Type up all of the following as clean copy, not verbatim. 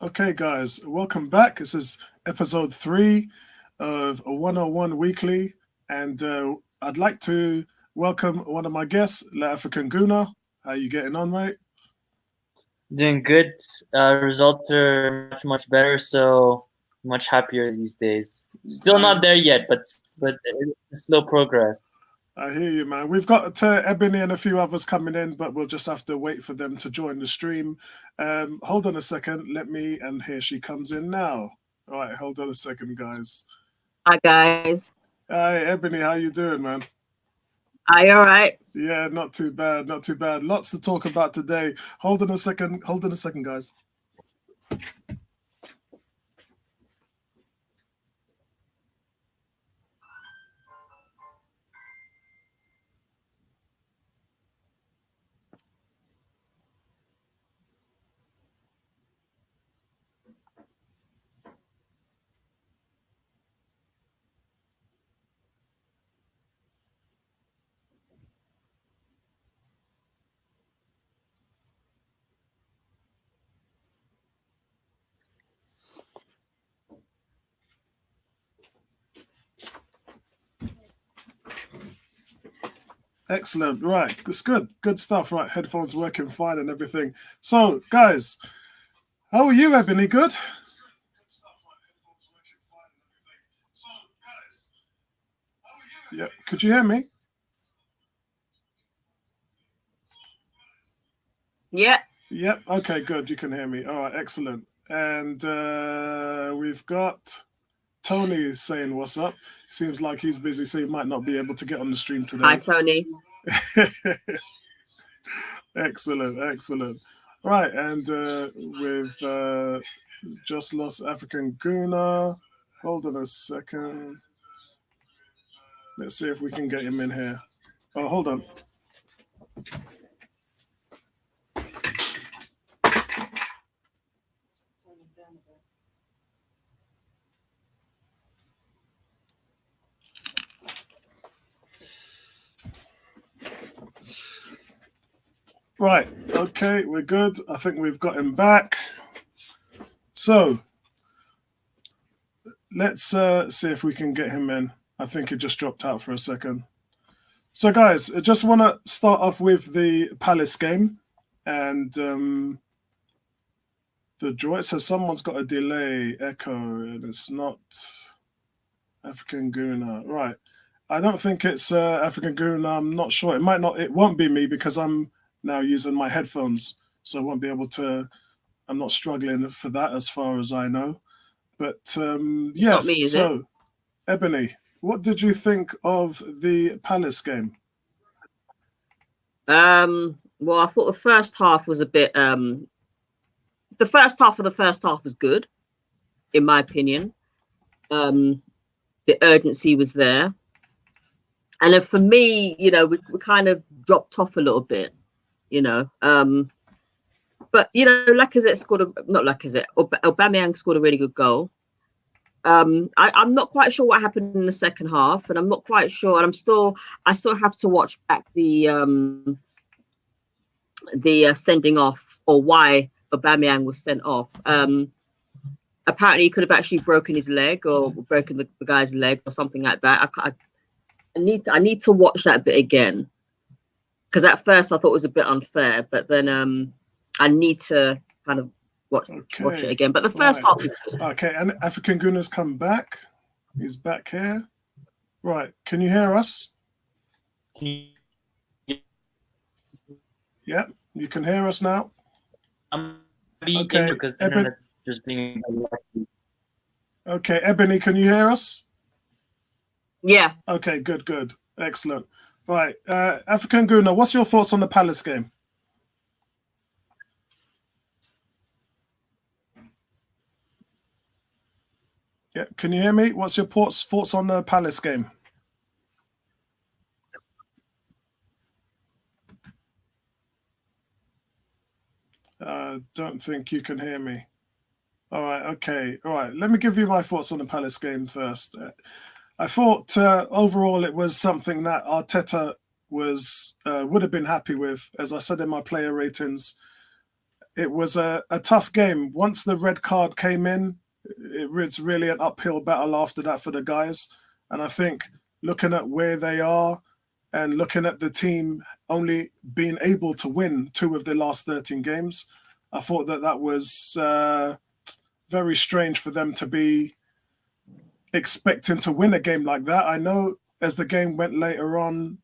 Okay, guys, welcome back. This is episode 3 of a 101 Weekly, and I'd like to welcome one of my guests, La African Guna. How you getting on, mate? Doing good. Results are much better, so much happier these days. Still I not there yet, but it's a slow progress. I hear you, man. We've got Ebony and a few others coming in, but we'll just have to wait for them to join the stream. Hold on a second. And here she comes in now. All right, hold on a second, guys. Hi, guys. Hi, Ebony. How you doing, man? Are you all right? Yeah, not too bad, not too bad. Lots to talk about today. Hold on a second, guys. Excellent. Right. It's good. Good stuff. Right. Headphones working fine and everything. So, guys, how are you, Ebony? Good? Yeah. Could you hear me? Yeah. Yep. Okay, good. You can hear me. All right. Excellent. And we've got Tony saying what's up. Seems like he's busy, so he might not be able to get on the stream today. Hi, Tony. Excellent, excellent. Right, and we've just lost African Guna. Hold on a second. Let's see if we can get him in here. Oh, hold on. Right, okay, we're good. I think we've got him back. So, let's see if we can get him in. I think he just dropped out for a second. So, guys, I just want to start off with the Palace game. And the draw, it says someone's got a delay, echo, and it's not African Guna. Right. I don't think it's African Guna. I'm not sure. It won't be me because I'm now using my headphones, so I won't be able to. I'm not struggling for that as far as I know. But yes, not me, is it? Ebony, what did you think of the Palace game? Well, I thought the first half was a bit the first half of the first half was good, in my opinion. The urgency was there. And then for me, we kind of dropped off a little bit, But Lacazette Aubameyang scored a really good goal. I'm not quite sure what happened in the second half, and I'm not quite sure. And I still have to watch back the sending off, or why Aubameyang was sent off. Apparently, he could have actually broken his leg or broken the guy's leg or something like that. I need to watch that bit again, because at first I thought it was a bit unfair, but then I need to kind of watch it again. But the first half is good. Okay, and African Guna's come back. He's back here. Right, can you hear us? Yeah, you can hear us now. I'm being because internet just being lucky. Okay, Ebony, can you hear us? Yeah. Okay, good. Excellent. Right, African Guna, what's your thoughts on the Palace game? Yeah, can you hear me? What's your thoughts on the Palace game? Don't think you can hear me. All right, okay. All right, let me give you my thoughts on the Palace game first. I thought overall it was something that Arteta would have been happy with. As I said in my player ratings, it was a tough game. Once the red card came in, it's really an uphill battle after that for the guys. And I think looking at where they are and looking at the team only being able to win 2 of the last 13 games, I thought that was very strange for them to be expecting to win a game like that. I know as the game went later on,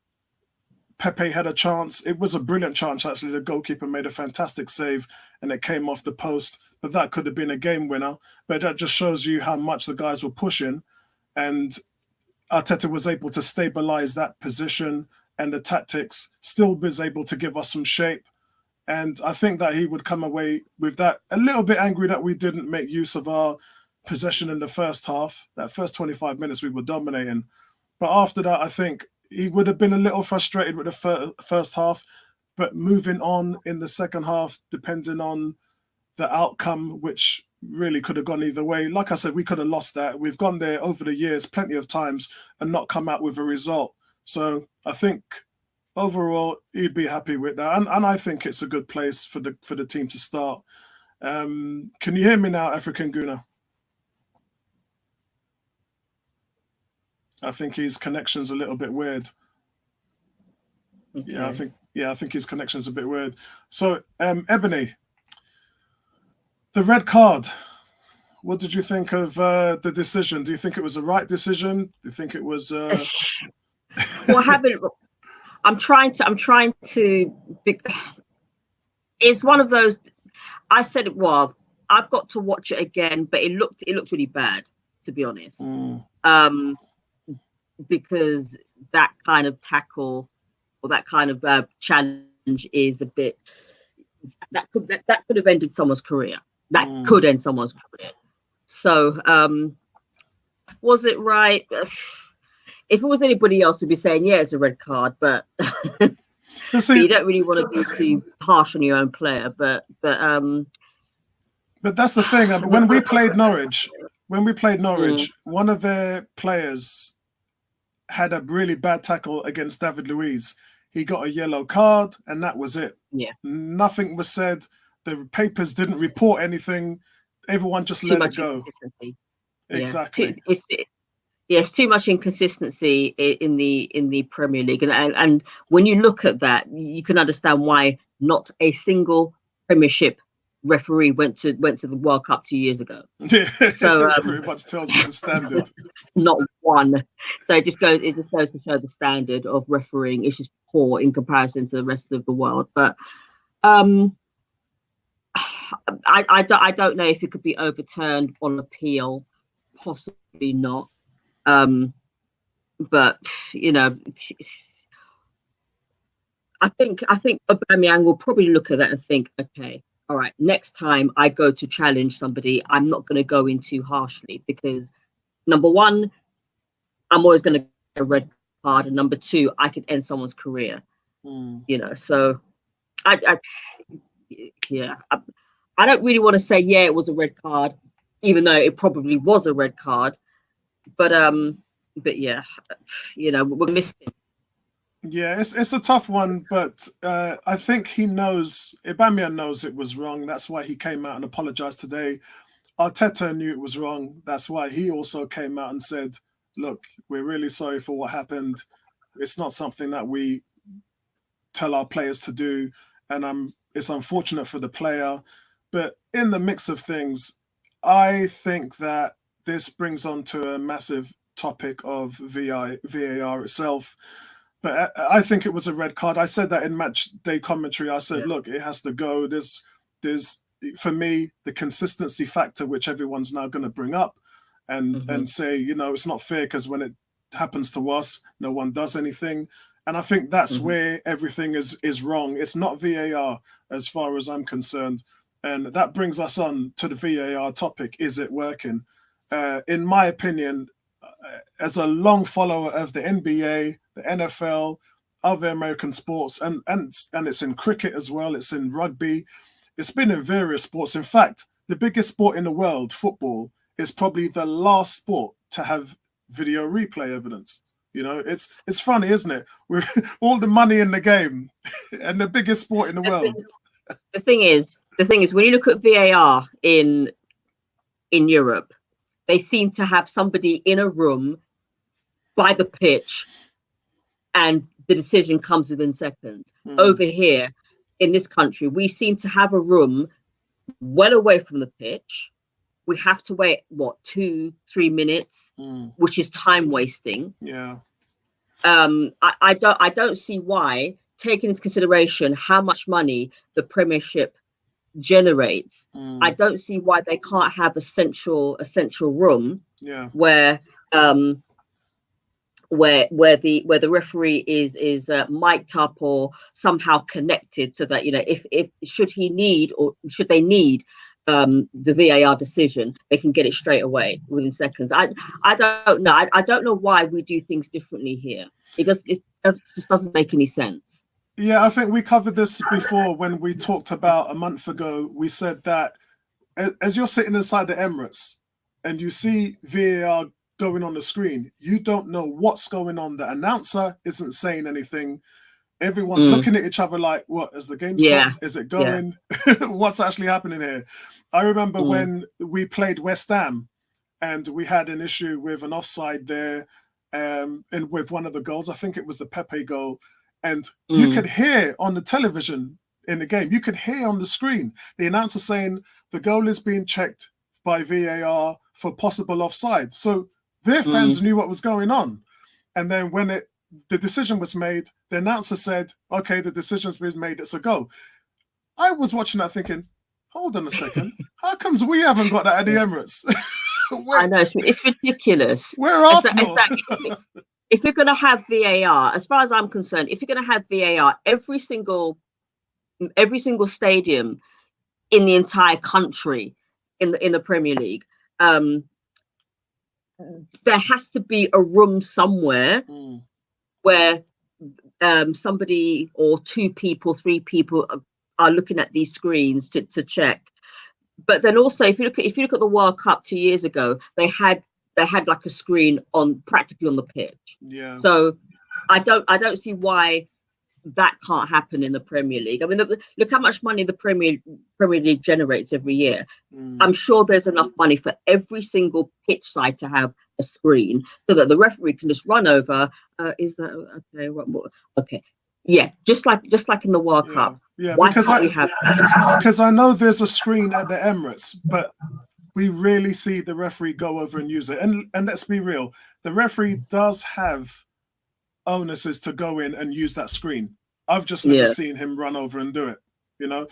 Pepe had a chance. It was a brilliant chance, actually. The goalkeeper made a fantastic save and it came off the post, but that could have been a game winner. But that just shows you how much the guys were pushing, and Arteta was able to stabilize that position, and the tactics still was able to give us some shape. And I think that he would come away with that, a little bit angry that we didn't make use of our possession in the first half. That first 25 minutes we were dominating. But after that, I think he would have been a little frustrated with the first half. But moving on in the second half, depending on the outcome, which really could have gone either way. Like I said, we could have lost that. We've gone there over the years plenty of times and not come out with a result. So I think overall, he'd be happy with that. And I think it's a good place for the team to start. Can you hear me now, African Guna? I think his connection's a little bit weird. Okay. I think his connection's a bit weird. So, Ebony, the red card. What did you think of the decision? Do you think it was the right decision? Do you think it was? Well, I'm trying to. It's one of those. I said it was. I've got to watch it again, but it looked really bad, to be honest. Because that kind of tackle or that kind of challenge is a bit that could have ended someone's career. That could end someone's career. So was it right? If it was anybody else, we'd be saying, yeah, it's a red card, but, but you don't really want to be too harsh on your own player. But that's the thing. When we played Norwich, one of their players had a really bad tackle against David Luiz. He got a yellow card, and that was it. Yeah, nothing was said. The papers didn't report anything. Everyone just let it go. Exactly. It's too much inconsistency in the Premier League, and when you look at that, you can understand why not a single Premiership referee went to the World Cup 2 years ago. Yeah, so pretty much tells you the standard. Not one. So it just goes to show the standard of refereeing is just poor in comparison to the rest of the world. But I don't know if it could be overturned on appeal. Possibly not. But you know, I think Aubameyang will probably look at that and think, okay, all right, next time I go to challenge somebody, I'm not going to go in too harshly, because number one, I'm always going to get a red card, and number two, I could end someone's career. You know, so I don't really want to say it was a red card, even though it probably was a red card. But yeah, you know, we missed him. Yeah, it's a tough one, but I think Aubameyang knows it was wrong. That's why he came out and apologized today. Arteta knew it was wrong. That's why he also came out and said, look, we're really sorry for what happened. It's not something that we tell our players to do, and it's unfortunate for the player. But in the mix of things, I think that this brings on to a massive topic of VAR itself. But I think it was a red card. I said that in match day commentary. I said, look, it has to go. There's for me, the consistency factor, which everyone's now going to bring up and say, you know, it's not fair because when it happens to us, no one does anything. And I think that's where everything is wrong. It's not VAR as far as I'm concerned. And that brings us on to the VAR topic. Is it working? In my opinion, as a long follower of the NBA, the NFL, other American sports, and it's in cricket as well, it's in rugby, it's been in various sports. In fact, the biggest sport in the world, football, is probably the last sport to have video replay evidence. You know, it's funny, isn't it? With all the money in the game and the biggest sport in the world. The thing is, the thing is, when you look at VAR in Europe, they seem to have somebody in a room by the pitch, and the decision comes within seconds. Over here in this country, we seem to have a room well away from the pitch. We have to wait 2-3 minutes, which is time wasting. Yeah. I don't see why, taking into consideration how much money the Premiership generates, I don't see why they can't have a central room where the referee is mic'd up or somehow connected, so that, you know, if should they need the VAR decision, they can get it straight away within seconds. I don't know. I don't know why we do things differently here. It just doesn't make any sense. Yeah, I think we covered this before when we talked about a month ago. We said that as you're sitting inside the Emirates and you see VAR going on the screen, you don't know what's going on. The announcer isn't saying anything. Everyone's looking at each other like, what, is the game stopped? Is it going? What's actually happening here? I remember when we played West Ham and we had an issue with an offside there, and with one of the goals. I think it was the Pepe goal. And you could hear on the television in the game, you could hear on the screen, the announcer saying the goal is being checked by VAR for possible offside. So their fans knew what was going on. And then when the decision was made, the announcer said, okay, the decision's been made, it's a go. I was watching that thinking, hold on a second, how comes we haven't got that at the Emirates? I know, it's ridiculous. Where Arsenal? If you're going to have VAR, as far as I'm concerned, if you're going to have VAR, every single stadium in the entire country in the Premier League, there has to be a room somewhere where somebody or 2 people, 3 people are looking at these screens to check. But then also, if you look at the World Cup 2 years ago, they had like a screen practically on the pitch. Yeah. So I don't see why that can't happen in the Premier League. I mean, look how much money the Premier League generates every year. I'm sure there's enough money for every single pitch side to have a screen, so that the referee can just run over. Is that okay? What more? Okay. Yeah, just like in the World Cup. Yeah, why can't we have that? Because I know there's a screen at the Emirates, but we rarely see the referee go over and use it. And let's be real, the referee does have onuses to go in and use that screen. I've just never seen him run over and do it. You know,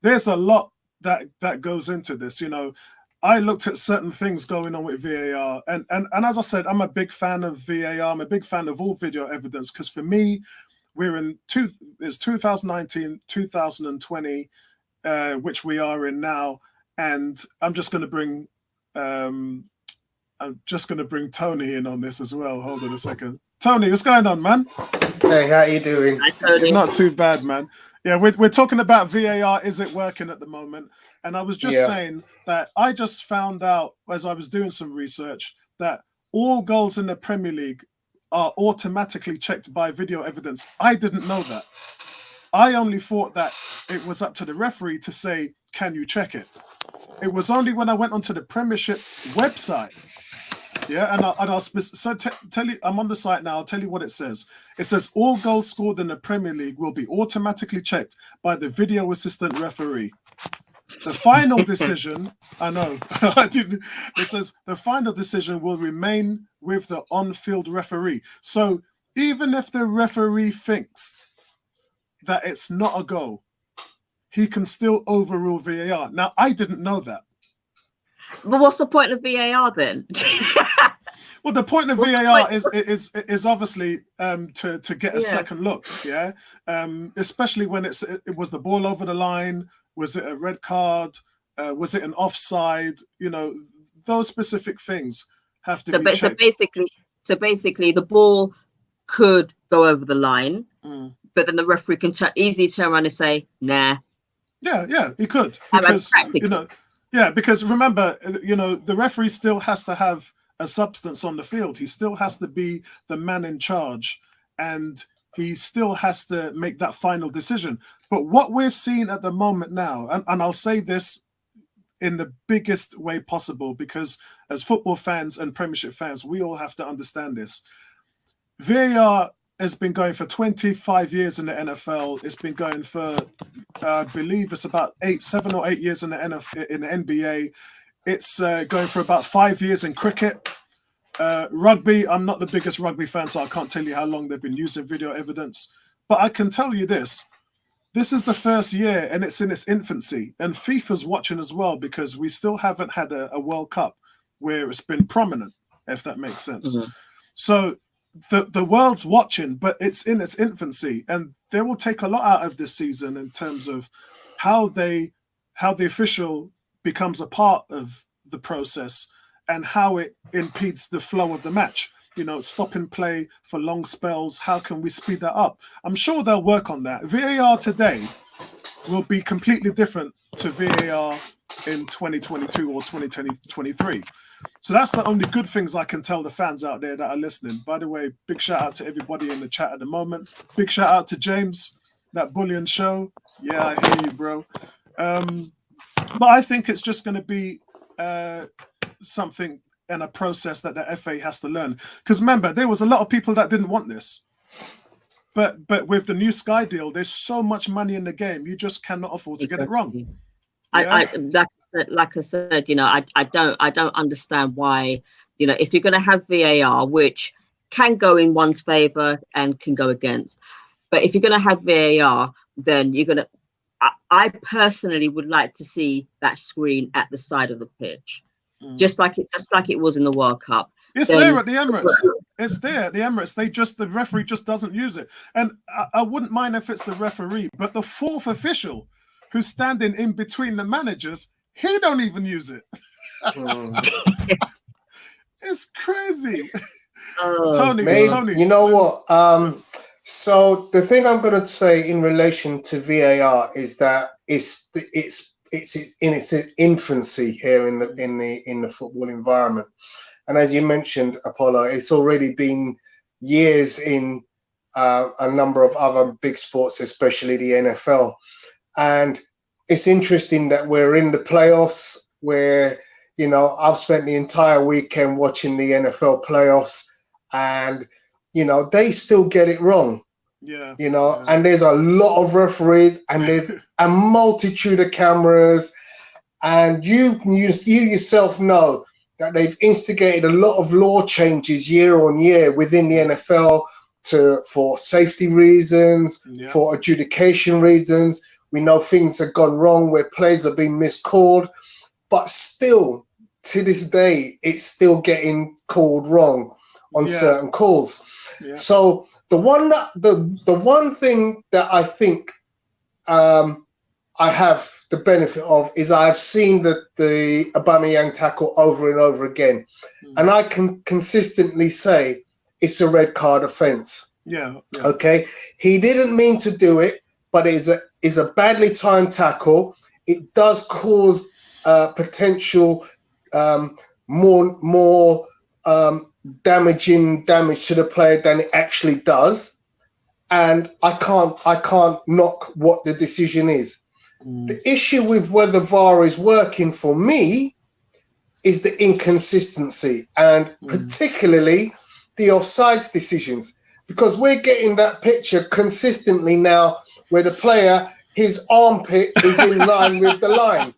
there's a lot that goes into this. You know, I looked at certain things going on with VAR, and as I said, I'm a big fan of VAR. I'm a big fan of all video evidence, because for me, we're in it's 2019, 2020, which we are in now, and I'm just going to bring Tony in on this as well. Hold on a second, Tony, what's going on, man? Hey, how you doing? Not too bad, man. Yeah, we're talking about VAR. Is it working at the moment? And I was just saying that I just found out as I was doing some research that all goals in the Premier League are automatically checked by video evidence. I didn't know that. I only thought that it was up to the referee to say, can you check it? It was only when I went onto the Premiership website. Yeah, and I'll tell you, I'm on the site now. I'll tell you what it says. It says all goals scored in the Premier League will be automatically checked by the video assistant referee. The final decision, I know, it says the final decision will remain with the on-field referee. So even if the referee thinks that it's not a goal, he can still overrule VAR. Now, I didn't know that. But what's the point of VAR then? Well, the point of VAR is obviously to get a second look, especially when it was the ball over the line. Was it a red card? Was it an offside? You know, those specific things have to be checked. So basically, the ball could go over the line, but then the referee can easily turn around and say, "Nah." Yeah, he could, because because remember, the referee still has to have a substance on the field. He still has to be the man in charge, and he still has to make that final decision. But what we're seeing at the moment now, and I'll say this in the biggest way possible, because as football fans and Premiership fans, we all have to understand this. VAR has been going for 25 years in the NFL. It's been going for, I believe it's about 7 or 8 years in the NBA. It's going for about 5 years in cricket. Rugby, I'm not the biggest rugby fan, so I can't tell you how long they've been using video evidence. But I can tell you this. This is the first year, and it's in its infancy. And FIFA's watching as well, because we still haven't had a World Cup where it's been prominent, if that makes sense. Mm-hmm. So the world's watching, but it's in its infancy. And they will take a lot out of this season in terms of how the official becomes a part of the process and how it impedes the flow of the match. You know, stopping play for long spells. How can we speed that up? I'm sure they'll work on that. VAR today will be completely different to VAR in 2022 or 2023. So that's the only good things I can tell the fans out there that are listening. By the way, big shout out to everybody in the chat at the moment. Big shout out to James, that Bullion show. Yeah, I hear you, bro. But I think it's just going to be something and a process that the FA has to learn. Because remember, there was a lot of people that didn't want this. But with the new Sky deal, there's so much money in the game, you just cannot afford to get it wrong. Yeah? Like I said, you know, I don't understand why, you know, if you're going to have VAR, which can go in one's favor and can go against, but if you're going to have VAR, then you're going to, I personally would like to see that screen at the side of the pitch. Just like it was in the World Cup. It's there at the Emirates. It's there at the Emirates. The referee just doesn't use it. And I wouldn't mind if it's the referee, but the fourth official who's standing in between the managers, he don't even use it. It's crazy. Tony, you know what? So the thing I'm going to say in relation to VAR is that it's in its infancy here in the football environment, and as you mentioned, Apollo, it's already been years in a number of other big sports, especially the NFL. And it's interesting that we're in the playoffs, where, you know, I've spent the entire weekend watching the NFL playoffs, and, you know, they still get it wrong. Yeah, you know, and there's a lot of referees, and there's a multitude of cameras, and you yourself know that they've instigated a lot of law changes year on year within the NFL for safety reasons, for adjudication reasons. We know things have gone wrong where players have been miscalled, but still, to this day, it's still getting called wrong on certain calls. Yeah. So the one thing that I think I have the benefit of is I've seen the Aubameyang tackle over and over again, and I can consistently say it's a red card offence. Yeah. Okay, he didn't mean to do it, but it's a badly timed tackle. It does cause potential more damage to the player than it actually does, and I can't knock what the decision is. The issue with whether VAR is working for me is the inconsistency, and particularly the offsides decisions, because we're getting that picture consistently now where the player, his armpit is in line with the line.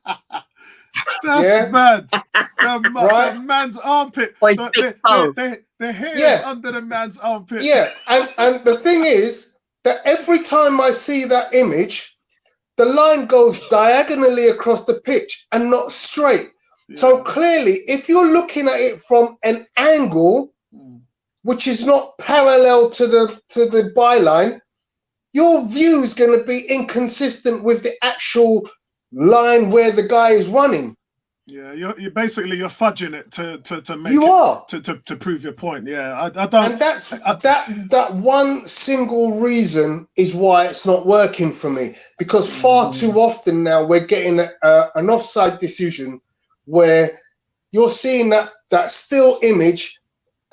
That's mad. The man's armpit. The hair is under the man's armpit. Yeah, and the thing is that every time I see that image, the line goes diagonally across the pitch and not straight. Yeah. So clearly, if you're looking at it from an angle which is not parallel to the byline, your view is going to be inconsistent with the actual line where the guy is running. Yeah, you're basically fudging it to make to prove your point. Yeah, I don't. And that's that one single reason is why it's not working for me, because far too often now we're getting an offside decision where you're seeing that still image,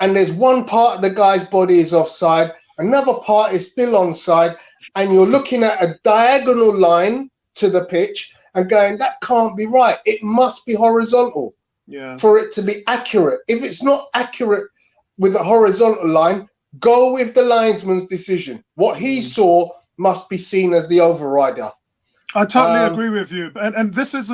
and there's one part of the guy's body is offside, another part is still onside, and you're looking at a diagonal line to the pitch and going, that can't be right. It must be horizontal for it to be accurate. If it's not accurate with a horizontal line, go with the linesman's decision. What he saw must be seen as the overrider. I totally agree with you. And this is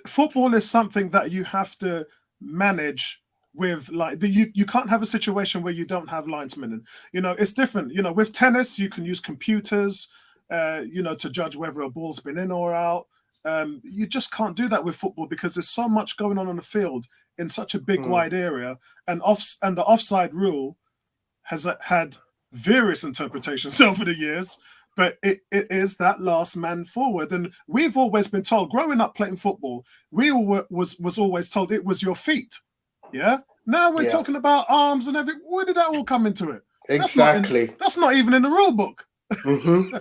football is something that you have to manage with, like, you can't have a situation where you don't have linesmen. And, you know, it's different. You know, with tennis, you can use computers, you know, to judge whether a ball's been in or out. You just can't do that with football because there's so much going on the field in such a big, wide area. And the offside rule has had various interpretations over the years, but it is that last man forward. And we've always been told, growing up playing football, we was always told it was your feet. Yeah. Now we're talking about arms and everything. Where did that all come into it? Exactly. That's not even in the rule book. Mm-hmm.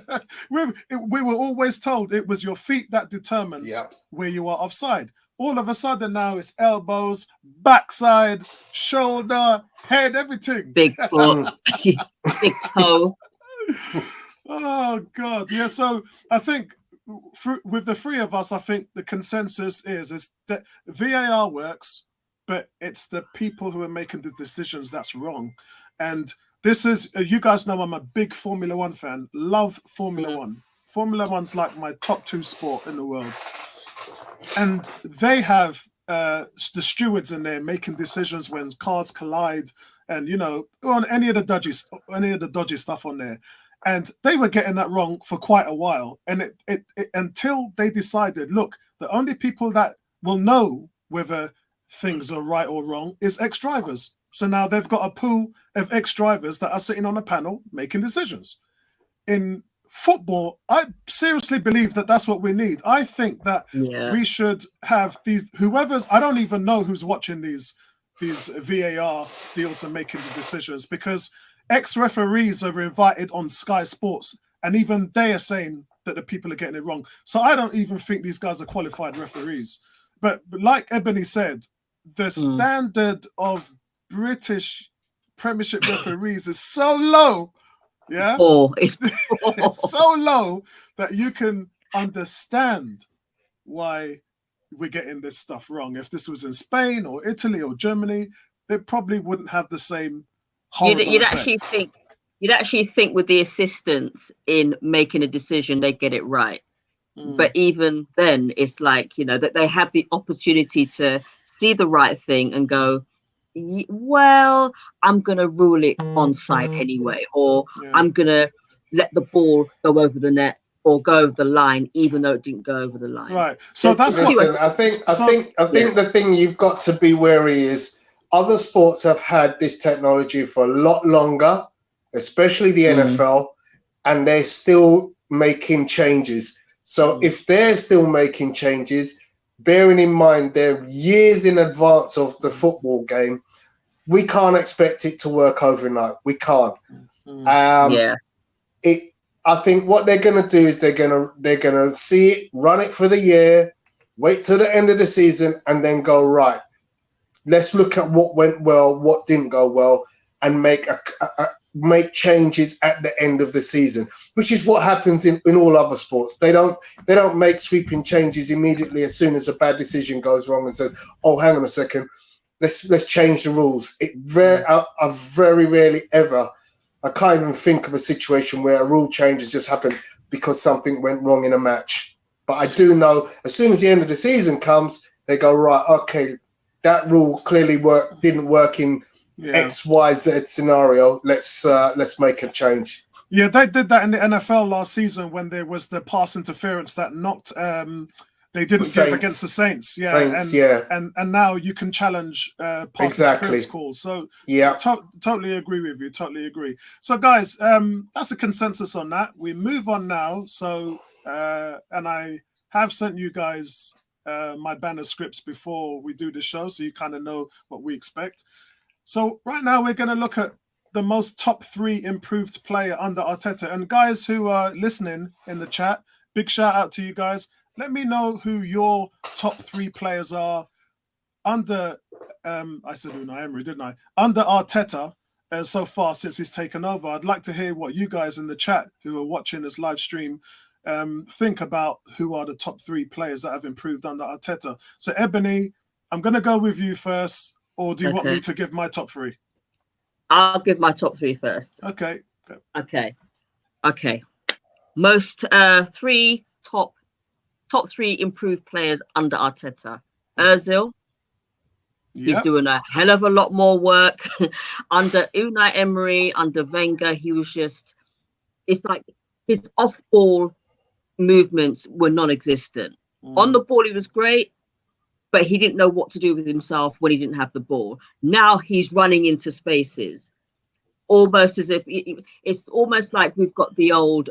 we were always told it was your feet that determines where you are offside. All of a sudden now it's elbows, backside, shoulder, head, everything. Big foot, big toe. Oh God, yeah. So I think with the three of us, I think the consensus is that VAR works, but it's the people who are making the decisions that's wrong. And this is, you guys know I'm a big Formula One fan. Love Formula One. Formula One's like my top 2 sport in the world. And they have the stewards in there making decisions when cars collide, and you know, on any of the dodgy stuff on there. And they were getting that wrong for quite a while. And it until they decided, look, the only people that will know whether things are right or wrong is ex-drivers. So now they've got a pool of ex-drivers that are sitting on a panel making decisions. In football, I seriously believe that that's what we need. I think that we should have these, I don't even know who's watching these VAR deals and making the decisions, because ex-referees are invited on Sky Sports, and even they are saying that the people are getting it wrong. So I don't even think these guys are qualified referees. But like Ebony said, the standard of British Premiership referees is so low. Yeah, it's so low that you can understand why we're getting this stuff wrong. If this was in Spain or Italy or Germany, it probably wouldn't have the same horrible effect. You'd actually think with the assistants in making a decision, they get it right. But even then, it's like, you know, that they have the opportunity to see the right thing and go, well, I'm going to rule it onside anyway, or I'm going to let the ball go over the net or go over the line, even though it didn't go over the line. Right. So that's I think the thing you've got to be wary is other sports have had this technology for a lot longer, especially the NFL, and they're still making changes. So if they're still making changes, bearing in mind they're years in advance of the football game, we can't expect it to work overnight. We can't. I think what they're going to do is they're going to see it, run it for the year, wait till the end of the season, and then go, right, let's look at what went well, what didn't go well, and make changes at the end of the season, which is what happens in all other sports. They don't make sweeping changes immediately as soon as a bad decision goes wrong and say, oh, hang on a second, let's change the rules. I very rarely ever, I can't even think of a situation where a rule change has just happened because something went wrong in a match. But I do know as soon as the end of the season comes, they go, right, okay, that rule clearly didn't work in X, Y, Z scenario. Let's make a change. Yeah, they did that in the NFL last season when there was the pass interference that knocked. They didn't give against the Saints. And now you can challenge pass interference calls. So totally agree with you. Totally agree. So guys, that's a consensus on that. We move on now. So and I have sent you guys my banner scripts before we do the show, so you kind of know what we expect. So right now we're going to look at the most top 3 improved player under Arteta. And guys who are listening in the chat, big shout out to you guys. Let me know who your top 3 players are under I said Unai Emery, didn't I? Under Arteta so far since he's taken over. I'd like to hear what you guys in the chat who are watching this live stream think about who are the top 3 players that have improved under Arteta. So Ebony, I'm going to go with you first, or do you want me to give my top 3? I'll give my top 3 first. Okay. Most 3 top 3 improved players under Arteta. Ozil, he's doing a hell of a lot more work. Under Unai Emery, under Wenger, he was just, it's like his off-ball movements were non-existent. On the ball, he was great, but he didn't know what to do with himself when he didn't have the ball. Now he's running into spaces, almost as if it's almost like we've got the old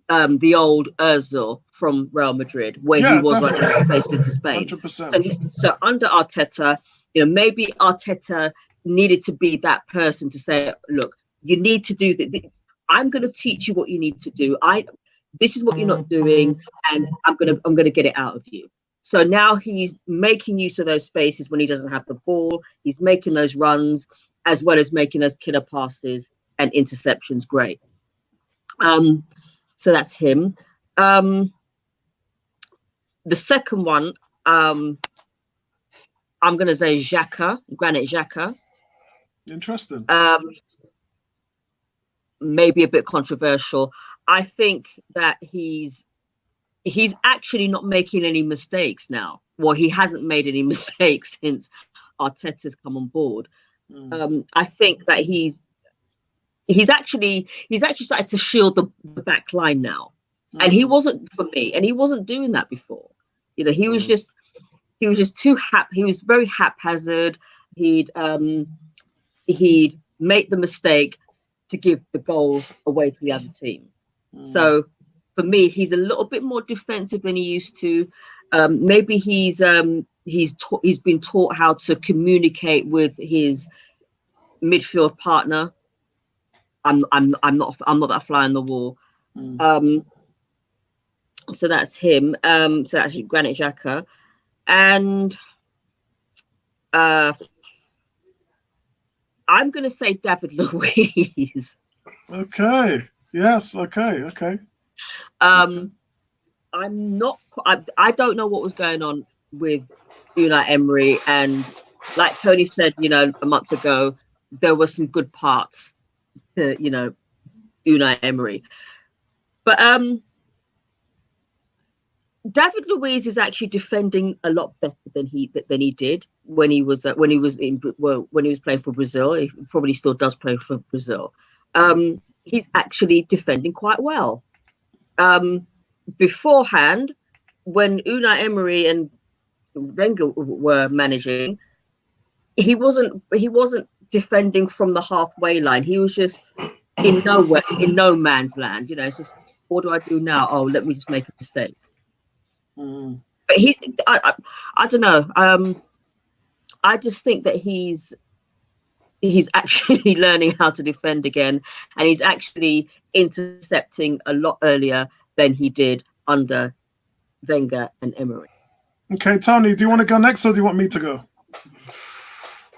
Ozil from Real Madrid, where he was running out of space into Spain. 100%. So under Arteta, maybe Arteta needed to be that person to say, look, you need to do that. I'm going to teach you what you need to do. This is what you're not doing, and I'm gonna get it out of you. So now he's making use of those spaces when he doesn't have the ball. He's making those runs as well as making those killer passes and interceptions great. So that's him. The second one, I'm going to say Granit Xhaka. Interesting. Maybe a bit controversial. I think that he's actually not making any mistakes now. Well, he hasn't made any mistakes since Arteta's come on board. I think that he's actually started to shield the back line now, and he wasn't doing that before. He was just too he was very haphazard. He'd make the mistake to give the goal away to the other team. So for me, he's a little bit more defensive than he used to. Maybe he's been taught how to communicate with his midfield partner. I'm not that fly on the wall. So that's him. So that's Granit Xhaka, and I'm going to say David Luiz. Okay. Yes. Okay. I'm not. I don't know what was going on with Unai Emery, and like Tony said, a month ago, there were some good parts to Unai Emery, but David Luiz is actually defending a lot better than he did when he was playing for Brazil. He probably still does play for Brazil. He's actually defending quite well. Beforehand, when Unai Emery and Wenger were managing, he wasn't defending from the halfway line. He was just in no man's land. It's just, what do I do now? Oh, let me just make a mistake. But I don't know. I just think that he's actually learning how to defend again, and he's actually intercepting a lot earlier than he did under Wenger and Emery. Okay, Tony, do you want to go next, or do you want me to go?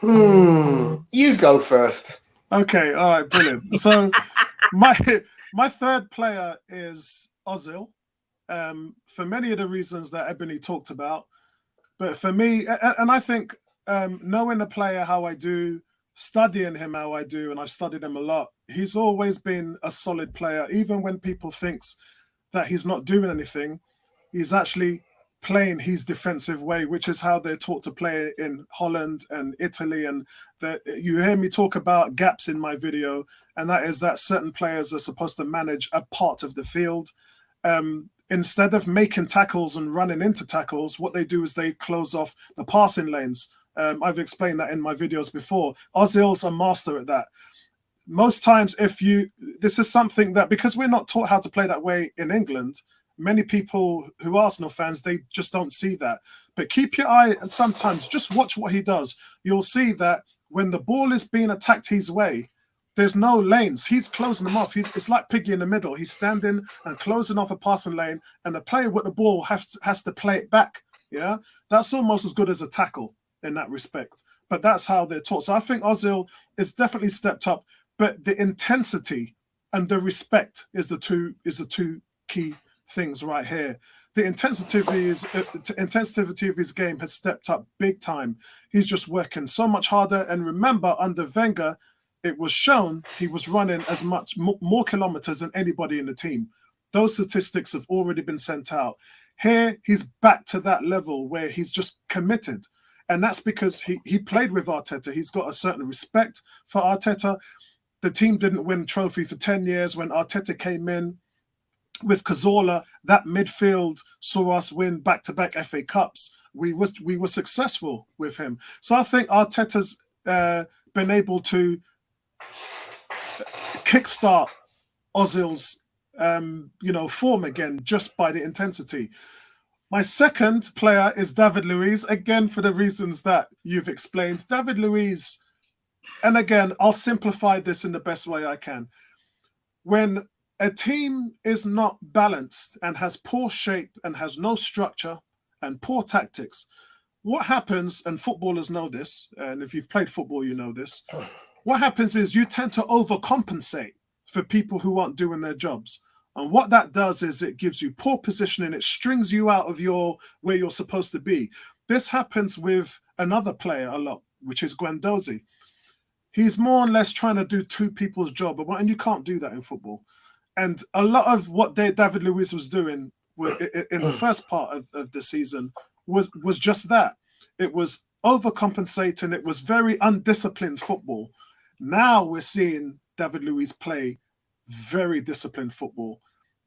You go first. Okay, all right, brilliant. So my third player is Ozil, for many of the reasons that Ebony talked about. But for me, and I think knowing the player how I do, studying him how I do, and I've studied him a lot, he's always been a solid player. Even when people thinks that he's not doing anything, he's actually playing his defensive way, which is how they're taught to play in Holland and Italy. And you hear me talk about gaps in my video, and that is that certain players are supposed to manage a part of the field. Instead of making tackles and running into tackles, what they do is they close off the passing lanes. I've explained that in my videos before. Ozil's a master at that. Most times, this is something that, because we're not taught how to play that way in England, many people who are Arsenal fans, they just don't see that. But keep your eye, and sometimes just watch what he does. You'll see that when the ball is being attacked his way, there's no lanes. He's closing them off. It's like Piggy in the middle. He's standing and closing off a passing lane, and the player with the ball has to play it back. Yeah, that's almost as good as a tackle. in that respect. But that's how they're taught. So I think Ozil is definitely stepped up, but the intensity and the respect is the two key things right here. The intensity of his game has stepped up big time. He's just working so much harder. And remember, under Wenger, it was shown he was running as much more kilometers than anybody in the team. Those statistics have already been sent out. Here, he's back to that level where he's just committed. And that's because he played with Arteta. He's got a certain respect for Arteta. The team didn't win a trophy for 10 years. When Arteta came in with Cazorla, that midfield saw us win back-to-back FA Cups. We were successful with him. So I think Arteta's been able to kickstart Ozil's form again just by the intensity. My second player is David Luiz, again for the reasons that you've explained. David Luiz, and again, I'll simplify this in the best way I can. When a team is not balanced and has poor shape and has no structure and poor tactics, what happens, and footballers know this, and if you've played football, you know this, what happens is you tend to overcompensate for people who aren't doing their jobs. And what that does is it gives you poor positioning. It strings you out of where you're supposed to be. This happens with another player a lot, which is Guendouzi. He's more or less trying to do two people's job, and you can't do that in football. And a lot of what David Luiz was doing in the first part of the season was just that. It was overcompensating. It was very undisciplined football. Now we're seeing David Luiz play very disciplined football.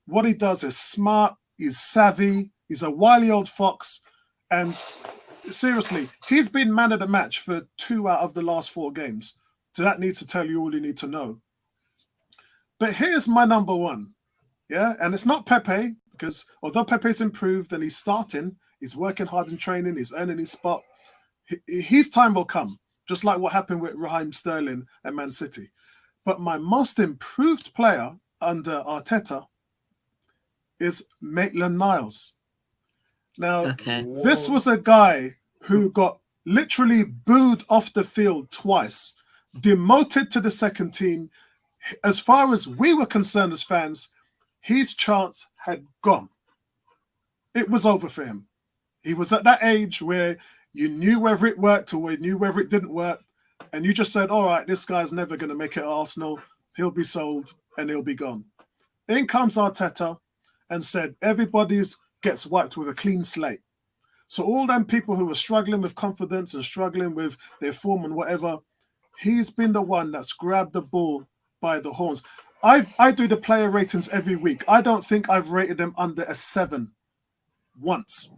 What he does is smart, he's savvy, he's a wily old fox, and seriously, he's been man of the match for 2 out of the last 4 games. So that needs to tell you all you need to know. But here's my number one, and it's not Pepe, because although Pepe's improved and he's starting, he's working hard in training, he's earning his spot, his time will come, just like what happened with Raheem Sterling at Man City. But my most improved player under Arteta is Maitland-Niles. Now, This was a guy who got literally booed off the field twice, demoted to the second team. As far as we were concerned as fans, his chance had gone. It was over for him. He was at that age where you knew whether it worked or you knew whether it didn't work. And you just said, all right, this guy's never going to make it at Arsenal. He'll be sold and he'll be gone. In comes Arteta and said, everybody gets wiped with a clean slate. So all them people who were struggling with confidence and struggling with their form and whatever, he's been the one that's grabbed the ball by the horns. I do the player ratings every week. I don't think I've rated them under a 7 once.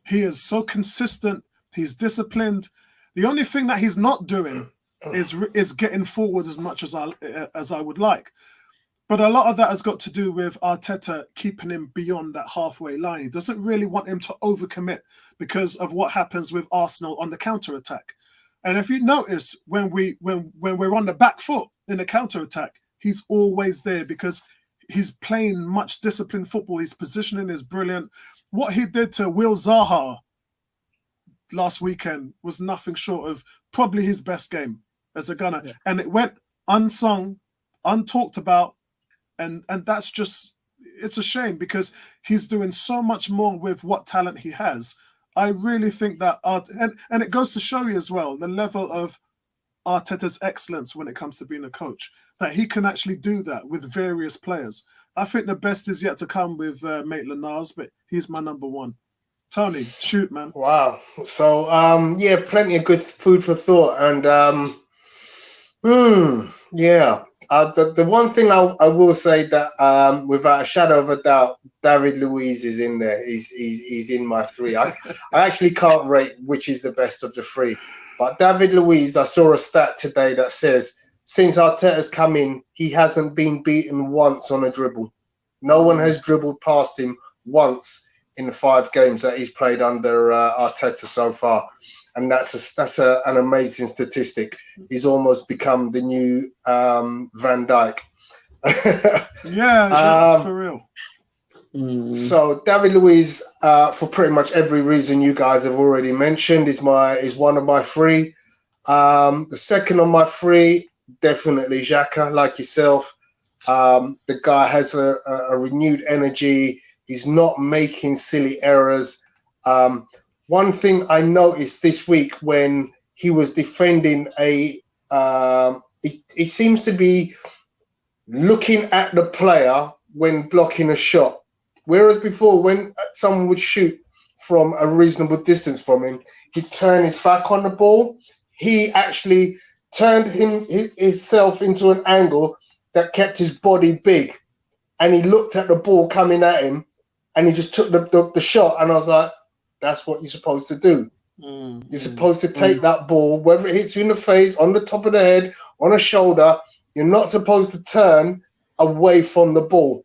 He is so consistent. He's disciplined. The only thing that he's not doing is getting forward as much as I would like. But a lot of that has got to do with Arteta keeping him beyond that halfway line. He doesn't really want him to overcommit because of what happens with Arsenal on the counter-attack. And if you notice, when we're on the back foot in the counter-attack, he's always there because he's playing much disciplined football. His positioning is brilliant. What he did to Will Zaha last weekend was nothing short of probably his best game as a gunner. Yeah. And it went unsung, untalked about, and that's just, it's a shame because he's doing so much more with what talent he has. I really think that and it goes to show you as well the level of Arteta's excellence when it comes to being a coach, that he can actually do that with various players. I think the best is yet to come with Maitland-Niles, but he's my number one. Tony, shoot, man. Wow. So, plenty of good food for thought. And, the one thing I will say that without a shadow of a doubt, David Luiz is in there. He's in my 3. I actually can't rate which is the best of the 3. But David Luiz, I saw a stat today that says, since Arteta's come in, he hasn't been beaten once on a dribble. No one has dribbled past him once in the 5 games that he's played under Arteta so far. And that's an amazing statistic. He's almost become the new Van Dijk. Yeah, for real. So David Luiz, for pretty much every reason you guys have already mentioned, is one of my three. The second on my three, definitely Xhaka, like yourself. The guy has a renewed energy. He's not making silly errors. One thing I noticed this week when he was defending he seems to be looking at the player when blocking a shot. Whereas before, when someone would shoot from a reasonable distance from him, he'd turn his back on the ball. He actually turned himself into an angle that kept his body big. And he looked at the ball coming at him, and he just took the shot. And I was like, that's what you're supposed to do. You're supposed to take that ball, whether it hits you in the face, on the top of the head, on a shoulder. You're not supposed to turn away from the ball.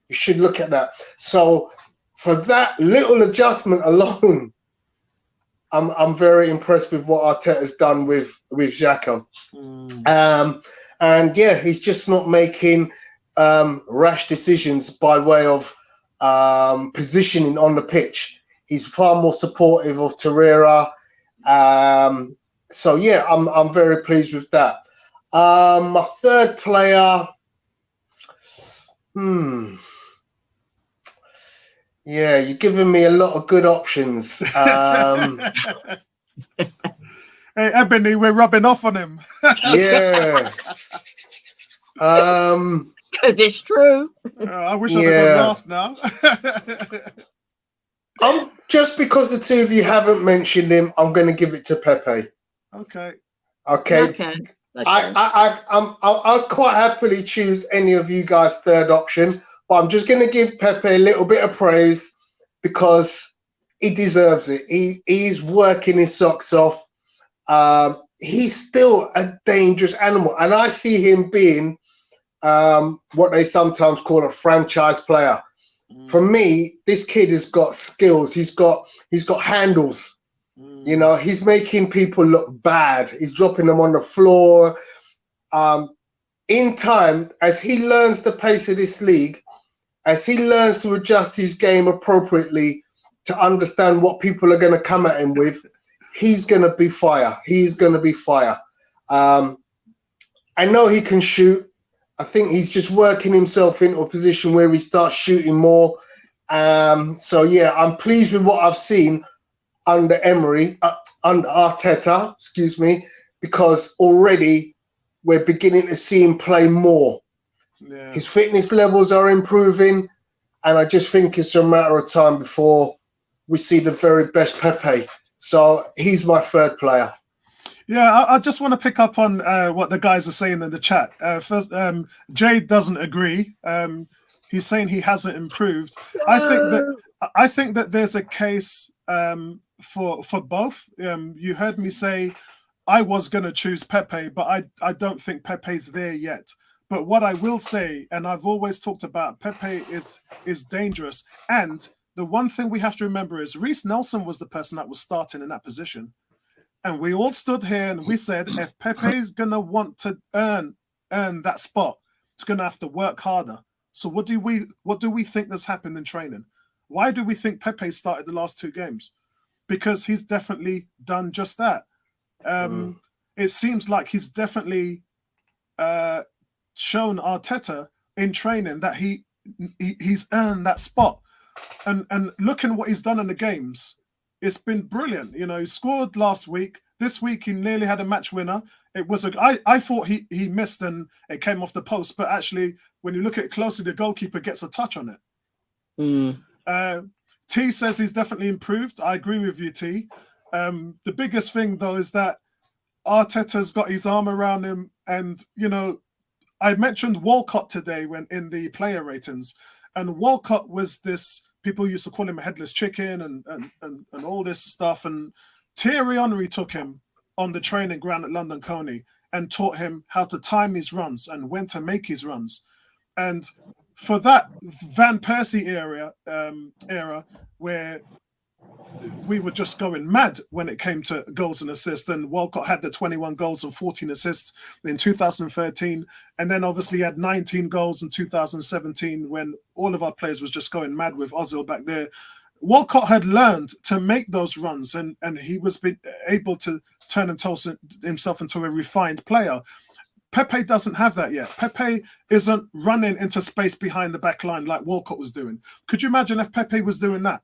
You should look at that. So for that little adjustment alone, I'm very impressed with what Arteta's done with Xhaka. And yeah, he's just not making rash decisions by way of positioning on the pitch. He's far more supportive of Torreira. So yeah, I'm very pleased with that. My third player, yeah, you're giving me a lot of good options. Hey, Ebony, we're rubbing off on him. Yeah. Because it's true. I wish I'd have gone last now. Just because the two of you haven't mentioned him, I'm going to give it to Pepe. Okay. Okay. I'll quite happily choose any of you guys' third option, but I'm just going to give Pepe a little bit of praise because he deserves it. He's working his socks off. He's still a dangerous animal, and I see him being what they sometimes call a franchise player. For me, this kid has got skills. He's got handles. You know, he's making people look bad. He's dropping them on the floor. In time, as he learns the pace of this league, as he learns to adjust his game appropriately to understand what people are going to come at him with, he's going to be fire. He's going to be fire. I know he can shoot. I think he's just working himself into a position where he starts shooting more. So yeah, I'm pleased with what I've seen under Arteta, excuse me, because already we're beginning to see him play more. Yeah. His fitness levels are improving, and I just think it's a matter of time before we see the very best Pepe. So he's my third player. Yeah, I just want to pick up on what the guys are saying in the chat. First, Jade doesn't agree. He's saying he hasn't improved. I think that there's a case for both. You heard me say I was going to choose Pepe, but I don't think Pepe's there yet. But what I will say, and I've always talked about, Pepe is dangerous. And the one thing we have to remember is Reece Nelson was the person that was starting in that position. And we all stood here and we said, if Pepe's going to want to earn that spot, it's going to have to work harder. So what do we think has happened in training? Why do we think Pepe started the last two games? Because he's definitely done just that. It seems like he's definitely shown Arteta in training that he's earned that spot. And looking what he's done in the games, it's been brilliant. You know, he scored last week. This week he nearly had a match winner. It was I thought he missed and it came off the post, but actually when you look at it closely, the goalkeeper gets a touch on it. T says he's definitely improved. I agree with you, T. The biggest thing though is that Arteta's got his arm around him, and you know, I mentioned Walcott today when in the player ratings, and Walcott was this. People used to call him a headless chicken and all this stuff. And Thierry Henry took him on the training ground at London Coney and taught him how to time his runs and when to make his runs. And for that Van Persie era where we were just going mad when it came to goals and assists. And Walcott had the 21 goals and 14 assists in 2013. And then obviously he had 19 goals in 2017 when all of our players was just going mad with Ozil back there. Walcott had learned to make those runs, and he was able to turn himself into a refined player. Pepe doesn't have that yet. Pepe isn't running into space behind the back line like Walcott was doing. Could you imagine if Pepe was doing that?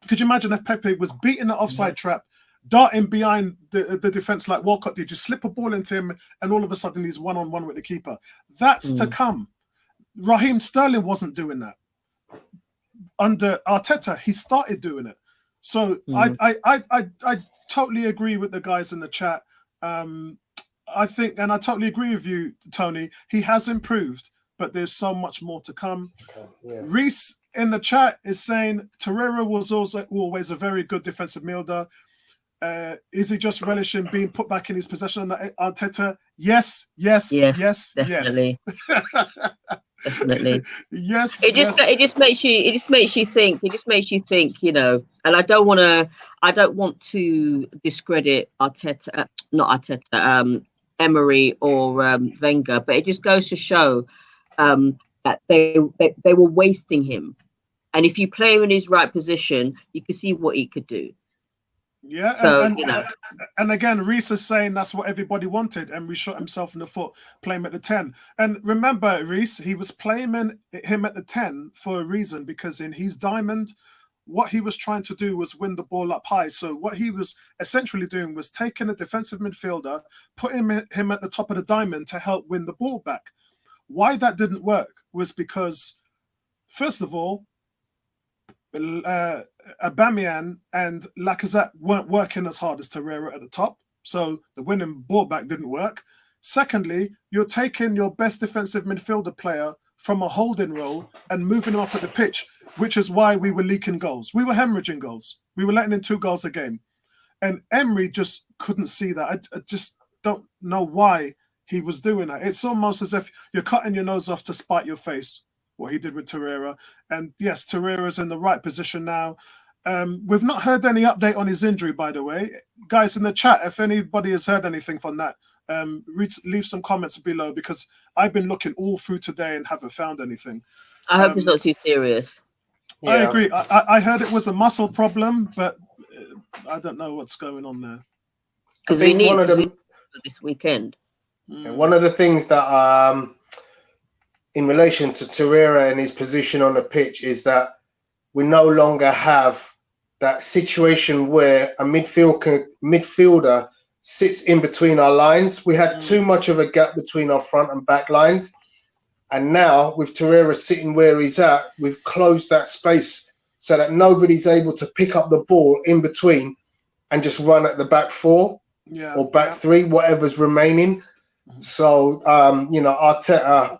Could you imagine if Pepe was beating the offside trap, darting behind the defense like Walcott did? You slip a ball into him, and all of a sudden he's one-on-one with the keeper. That's to come. Raheem Sterling wasn't doing that. Under Arteta, he started doing it. So I totally agree with the guys in the chat. I think, and I totally agree with you, Tony. He has improved, but there's so much more to come. Yeah. Reece in the chat is saying Torreira was also always a very good defensive midfielder. Is he just relishing being put back in his possession under Arteta? Yes. Definitely. Definitely. Yes. It just makes you think, you know, and I don't want to discredit Arteta, not Arteta, Emery or Wenger, but it just goes to show that they were wasting him. And if you play him in his right position, you can see what he could do. Yeah, so and, you know, and again, Reece is saying that's what everybody wanted, and we shot himself in the foot playing him at the 10. And remember, Reece, he was playing him at the 10 for a reason, because in his diamond, what he was trying to do was win the ball up high. So what he was essentially doing was taking a defensive midfielder, putting him at the top of the diamond to help win the ball back. Why that didn't work was because, first of all, Aubameyang and Lacazette weren't working as hard as Torreira at the top, so the winning ball back didn't work. Secondly, you're taking your best defensive midfielder player from a holding role and moving him up at the pitch, which is why we were leaking goals. We were hemorrhaging goals. We were letting in 2 goals a game. And Emery just couldn't see that. I just don't know why he was doing that. It's almost as if you're cutting your nose off to spite your face, what he did with Torreira. And yes, Torreira's in the right position now. We've not heard any update on his injury, by the way. Guys in the chat, if anybody has heard anything from that, leave some comments below, because I've been looking all through today and haven't found anything. I hope it's not too serious. Yeah. I agree. I heard it was a muscle problem, but I don't know what's going on there. Because we need this weekend. One of the things that in relation to Torreira and his position on the pitch is that we no longer have that situation where a midfielder sits in between our lines. We had too much of a gap between our front and back lines. And now with Torreira sitting where he's at, we've closed that space so that nobody's able to pick up the ball in between and just run at the back 4 or back 3, whatever's remaining. So, you know, Arteta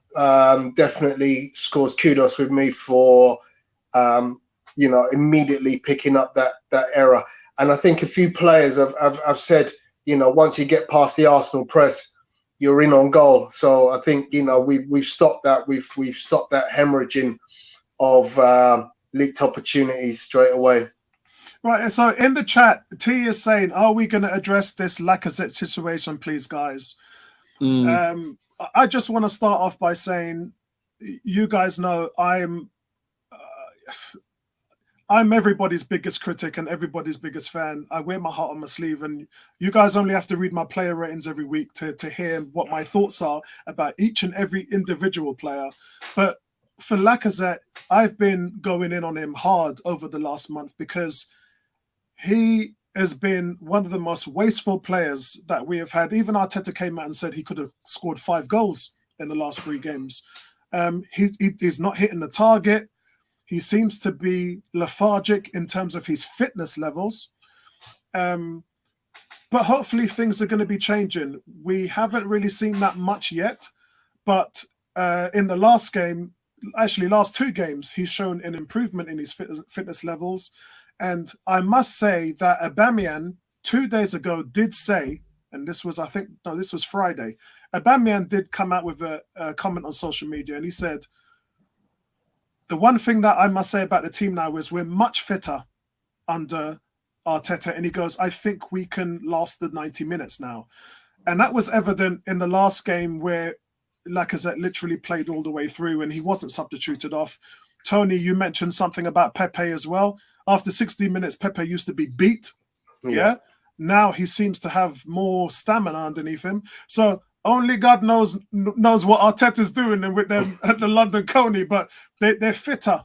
definitely scores kudos with me for, you know, immediately picking up that error. And I think a few players have said, you know, once you get past the Arsenal press, you're in on goal. So I think, you know, we've stopped that. We've stopped that hemorrhaging of leaked opportunities straight away. Right. So in the chat, T is saying, "Are we going to address this Lacazette situation, please, guys?" I just want to start off by saying, you guys know I'm everybody's biggest critic and everybody's biggest fan. I wear my heart on my sleeve, and you guys only have to read my player ratings every week to hear what my thoughts are about each and every individual player. But for Lacazette, I've been going in on him hard over the last month, because he has been one of the most wasteful players that we have had. Even Arteta came out and said he could have scored 5 goals in the last 3 games. He's not hitting the target. He seems to be lethargic in terms of his fitness levels. But hopefully things are going to be changing. We haven't really seen that much yet. But in the last game, actually last 2 games, he's shown an improvement in his fitness levels. And I must say that Aubameyang 2 days ago did say, and this was, this was Friday, Aubameyang did come out with a comment on social media, and he said, "The one thing that I must say about the team now is we're much fitter under Arteta, and he goes, I think we can last the 90 minutes now. And that was evident in the last game where Lacazette literally played all the way through and he wasn't substituted off. Tony, you mentioned something about Pepe as well. After 60 minutes, Pepe used to be beat. Yeah. Now he seems to have more stamina underneath him. So only God knows what Arteta's doing with them at the London Coney, but they're fitter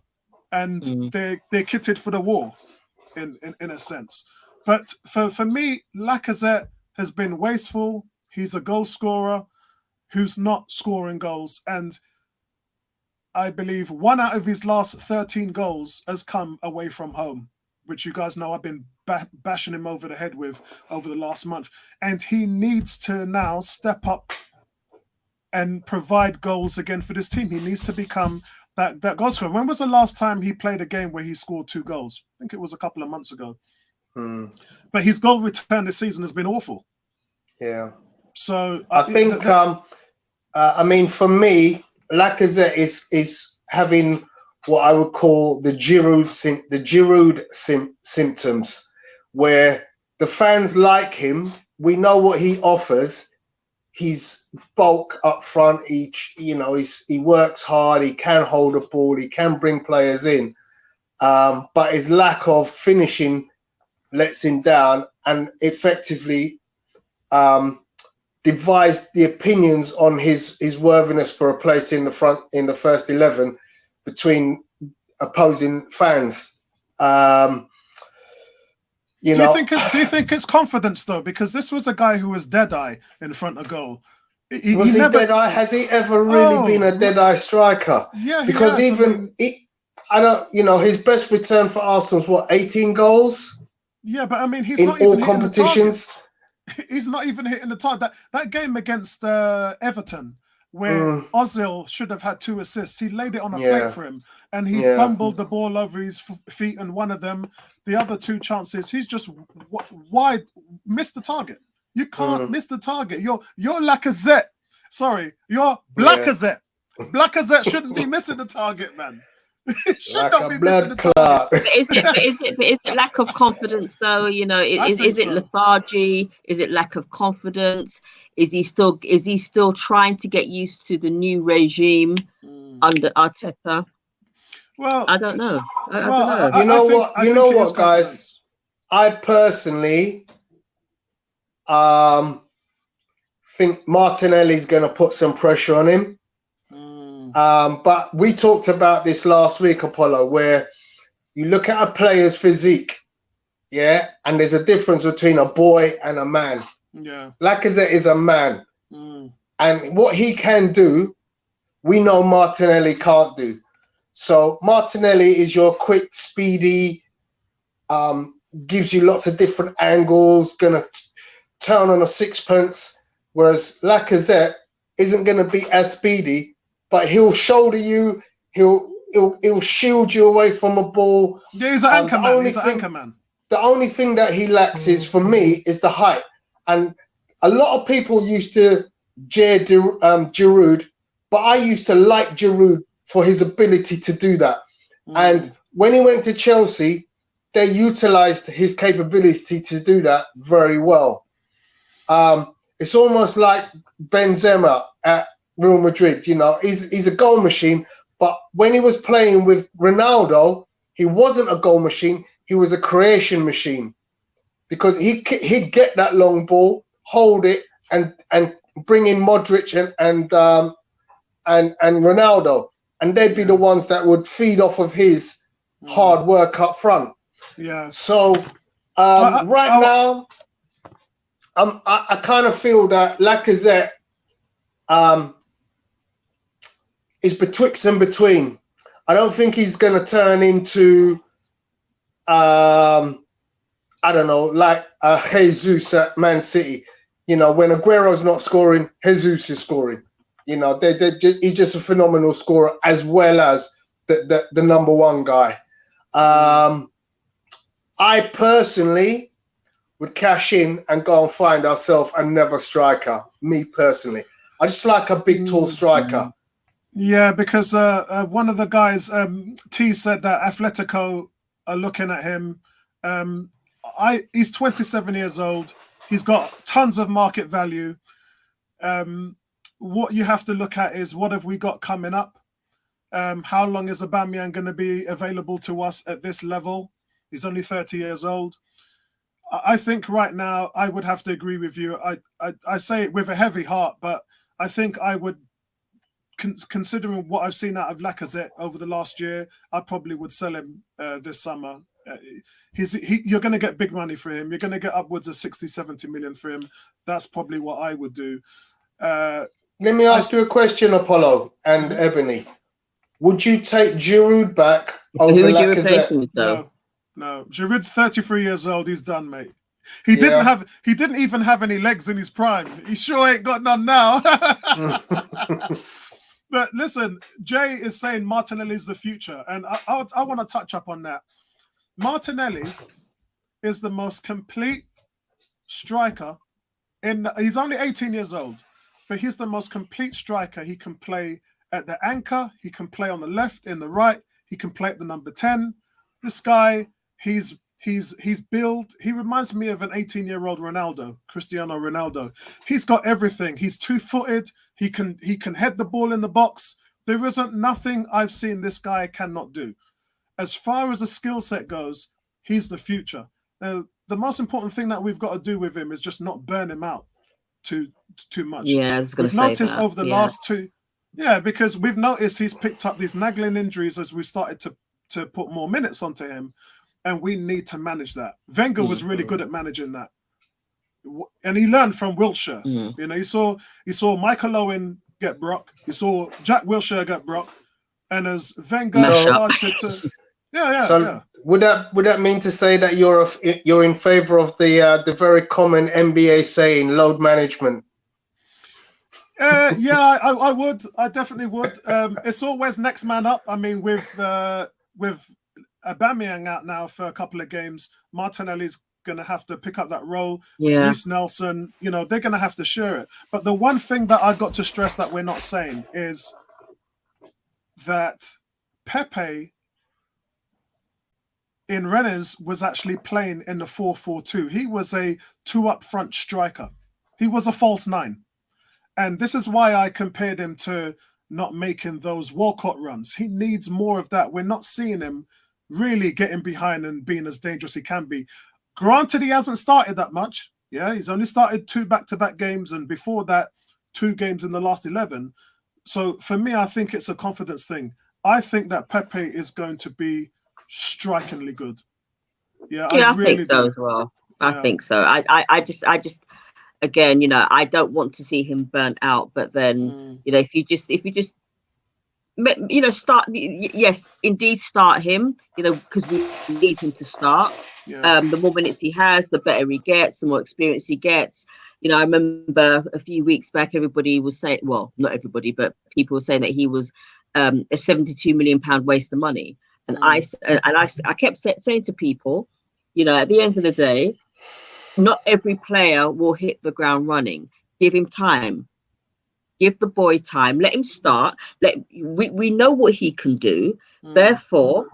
and they're kitted for the war in a sense. But for me, Lacazette has been wasteful. He's a goal scorer who's not scoring goals. And I believe 1 out of his last 13 goals has come away from home, which you guys know I've been bashing him over the head with over the last month. And he needs to now step up and provide goals again for this team. He needs to become that goal scorer. When was the last time he played a game where he scored 2 goals? I think it was a couple of months ago. But his goal return this season has been awful. Yeah. So I think, I mean, for me, Lacazette is having what I would call the Giroud symptoms, where the fans like him. We know what he offers. He's bulk up front. He works hard. He can hold a ball. He can bring players in, but his lack of finishing lets him down, and effectively divides the opinions on his worthiness for a place in the first 11 between opposing fans. Do you think it's confidence though? Because this was a guy who was dead-eye in front of goal. He never, dead-eye? Has he ever really been a dead-eye striker? Yeah, because his best return for Arsenal was what, 18 goals? Yeah, but I mean, he's in not even all competitions. He's not even hitting the target. That game against Everton, where Ozil should have had 2 assists, he laid it on a plate for him, and he bumbled the ball over his feet. And one of them, the other 2 chances, he's just wide missed the target. You can't miss the target. You're Lacazette. Sorry, you're Blackazette. Blackazette shouldn't be missing the target, man. Should not be missing the target. But is it lack of confidence though? Is it lethargy? Is it lack of confidence? Is he still trying to get used to the new regime under Arteta? Well, I don't know. I don't know. You know what, guys? I personally think Martinelli's going to put some pressure on him. But we talked about this last week, Apollo, where you look at a player's physique, and there's a difference between a boy and a man. Yeah, Lacazette is a man, and what he can do, we know Martinelli can't do. So Martinelli is your quick, speedy, gives you lots of different angles, gonna turn on a sixpence, whereas Lacazette isn't gonna be as speedy. But he'll shoulder you. He'll shield you away from a ball. Yeah, he's an anchor man. He's an anchor man. The only thing that he lacks is, for me, is the height. And a lot of people used to jeer Giroud, but I used to like Giroud for his ability to do that. And when he went to Chelsea, they utilised his capability to do that very well. It's almost like Benzema at Real Madrid, he's a goal machine, but when he was playing with Ronaldo, he wasn't a goal machine, he was a creation machine, because he'd get that long ball, hold it, and bring in Modric and Ronaldo, and they'd be the ones that would feed off of his hard work up front. Yeah. So now, I kind of feel that Lacazette is betwixt and between. I don't think he's going to turn into, I don't know, like Jesus at Man City. When Aguero's not scoring, Jesus is scoring. He's just a phenomenal scorer, as well as the number 1 guy. I personally would cash in and go and find ourselves another striker, me personally. I just like a big, tall striker. Yeah, because one of the guys, T, said that Atletico are looking at him. he's 27 years old. He's got tons of market value. What you have to look at is what have we got coming up? How long is Aubameyang going to be available to us at this level? He's only 30 years old. I think right now I would have to agree with you. I say it with a heavy heart, but I think I would, considering what I've seen out of Lacazette over the last year, I probably would sell him this summer. You're going to get big money for him. You're going to get upwards of 60, 70 million for him. That's probably what I would do. Let me ask you a question, Apollo and Ebony. Would you take Giroud back over Who would you replace Lacazette? him with, though? No. Giroud, 33 years old. He's done, mate. He didn't even have any legs in his prime. He sure ain't got none now. But listen, Jay is saying Martinelli is the future, and I want to touch up on that. Martinelli is the most complete striker. He's only 18 years old, but he's the most complete striker. He can play at the anchor. He can play on the left, in the right. He can play at the number 10. This guy, he's built. He reminds me of an 18-year-old Ronaldo, Cristiano Ronaldo. He's got everything. He's two-footed. He can head the ball in the box. There isn't nothing I've seen this guy cannot do. As far as the skill set goes, he's the future. Now, the most important thing that we've got to do with him is just not burn him out too much. Yeah, I was going to say noticed that. over the last two. Yeah, because we've noticed he's picked up these nagging injuries as we started to put more minutes onto him, and we need to manage that. Wenger was really good at managing that, and he learned from Wilshere. You know, he saw Michael Owen get Brock, he saw Jack Wilshere get Brock, and as Wenger started to, would that mean to say that you're in favor of the very common NBA saying, load management? I would. I definitely would. It's always next man up. I mean, with Aubameyang out now for a couple of games, Martinelli's going to have to pick up that role. Yeah. Reece Nelson, you know, they're going to have to share it. But the one thing that I got to stress that we're not saying is that Pepe in Rennes was actually playing in the 4-4-2. He was a two up front striker. He was a false nine. And this is why I compared him to not making those Walcott runs. He needs more of that. We're not seeing him really getting behind and being as dangerous as he can be. Granted, he hasn't started that much. Yeah, he's only started 2 back-to-back games, and before that, 2 games in the last 11. So for me, I think it's a confidence thing. I think that Pepe is going to be strikingly good. Yeah, I really think so as well. I think so. I just again, you know, I don't want to see him burnt out, but then, you know, if you just, you know, start, yes, indeed start him, you know, because we need him to start. Yeah. The more minutes he has, the better he gets, the more experience he gets. You know, I remember a few weeks back, everybody was saying, well, not everybody, but people were saying that he was a £72 million waste of money. And I kept saying to people, you know, at the end of the day, not every player will hit the ground running. Give him time. Give the boy time. Let him start. We know what he can do. Therefore,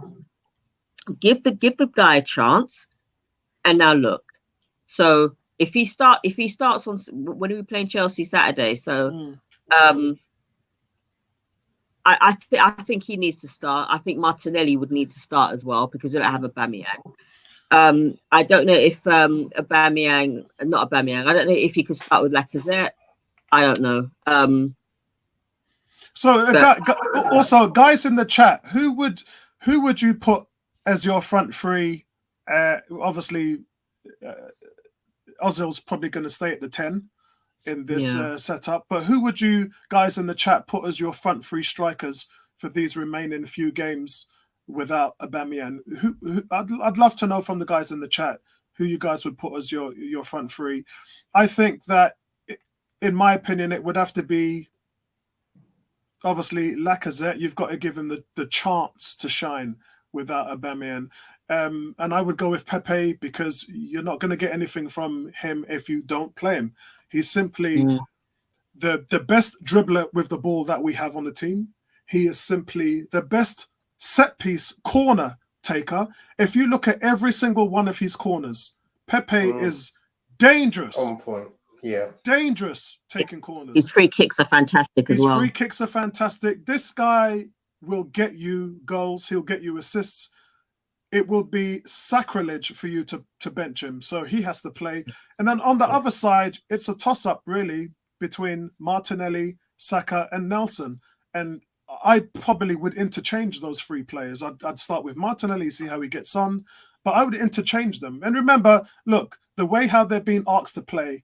give the guy a chance. And now look. So if he starts on, when are we playing Chelsea Saturday? So I think he needs to start. I think Martinelli would need to start as well, because we don't have Aubameyang. I don't know if I don't know if he could start with Lacazette. I don't know. Also, guys in the chat, who would you put as your front three? Obviously, Ozil's probably going to stay at the 10 in this setup. But who would you guys in the chat put as your front three strikers for these remaining few games without Aubameyang? I'd love to know from the guys in the chat who you guys would put as your front three. I think that, in my opinion, it would have to be obviously Lacazette. You've got to give him the chance to shine without Aubameyang. And I would go with Pepe, because you're not going to get anything from him if you don't play him. He's simply the best dribbler with the ball that we have on the team. He is simply the best set piece corner taker. If you look at every single one of his corners, Pepe is dangerous. On point. Yeah. Dangerous taking corners. His free kicks are fantastic as well. His free kicks are fantastic. This guy will get you goals. He'll get you assists. It will be sacrilege for you to bench him. So he has to play. And then on the other side, it's a toss-up, really, between Martinelli, Saka, and Nelson. And I probably would interchange those three players. I'd start with Martinelli, see how he gets on. But I would interchange them. And remember, look, the way how they're being asked to play,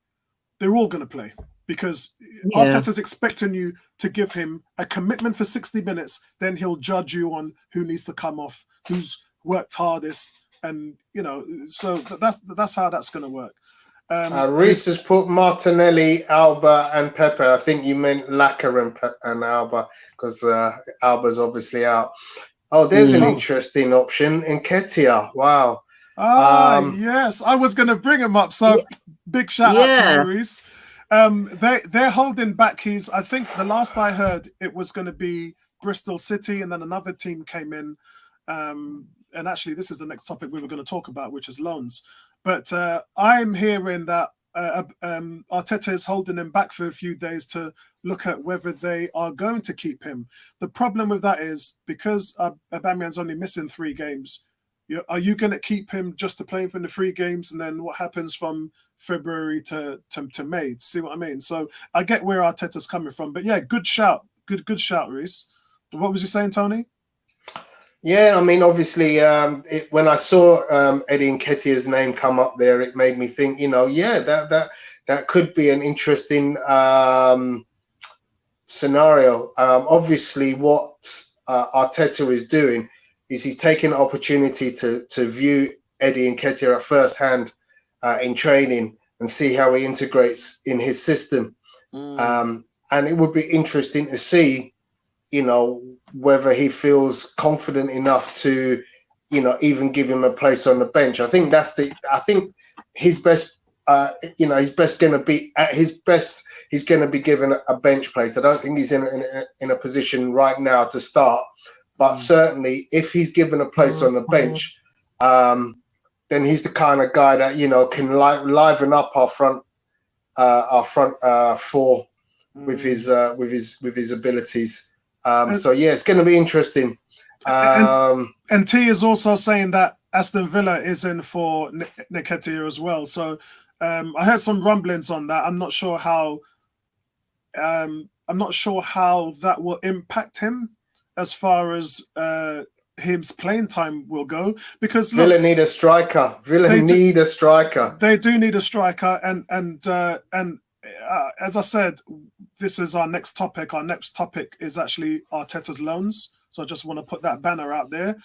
they're all going to play. Because Arteta's expecting you to give him a commitment for 60 minutes. Then he'll judge you on who needs to come off, who's worked hardest. And, you know, so that's how that's going to work. Reece has put Martinelli, Alba, and Pepe. I think you meant Lacazette and Alba because Alba's obviously out. Oh, there's an interesting option in Nektiah. Wow. Yes, I was going to bring him up. So big shout out to Reece. They're holding back his. I think the last I heard, it was going to be Bristol City, and then another team came in. And actually, this is the next topic we were going to talk about, which is loans. But I'm hearing that Arteta is holding him back for a few days to look at whether they are going to keep him. The problem with that is because Aubameyang's only missing 3 games, are you going to keep him just to play for the 3 games? And then what happens from February to May? See what I mean? So I get where Arteta's coming from. But yeah, good shout. Good shout, Reece. What was you saying, Tony? Yeah, I mean, obviously, when I saw Eddie Nketiah's name come up there, it made me think, you know, that could be an interesting scenario. Obviously, what Arteta is doing is he's taking an opportunity to view Eddie Nketiah at first hand in training and see how he integrates in his system. And it would be interesting to see, you know, whether he feels confident enough to, you know, even give him a place on the bench. I think his best, he's best going to be at his best. He's going to be given a bench place. I don't think he's in a position right now to start, but certainly if he's given a place on the bench, then he's the kind of guy that, you know, can liven up our front four with his abilities. So yeah, it's going to be interesting. And T is also saying that Aston Villa is in for Nektiah as well. So I heard some rumblings on that. I'm not sure how that will impact him as far as his playing time will go. Because look, Villa need a striker. They do need a striker, and as I said, this is our next topic. Our next topic is actually Arteta's loans. So I just want to put that banner out there.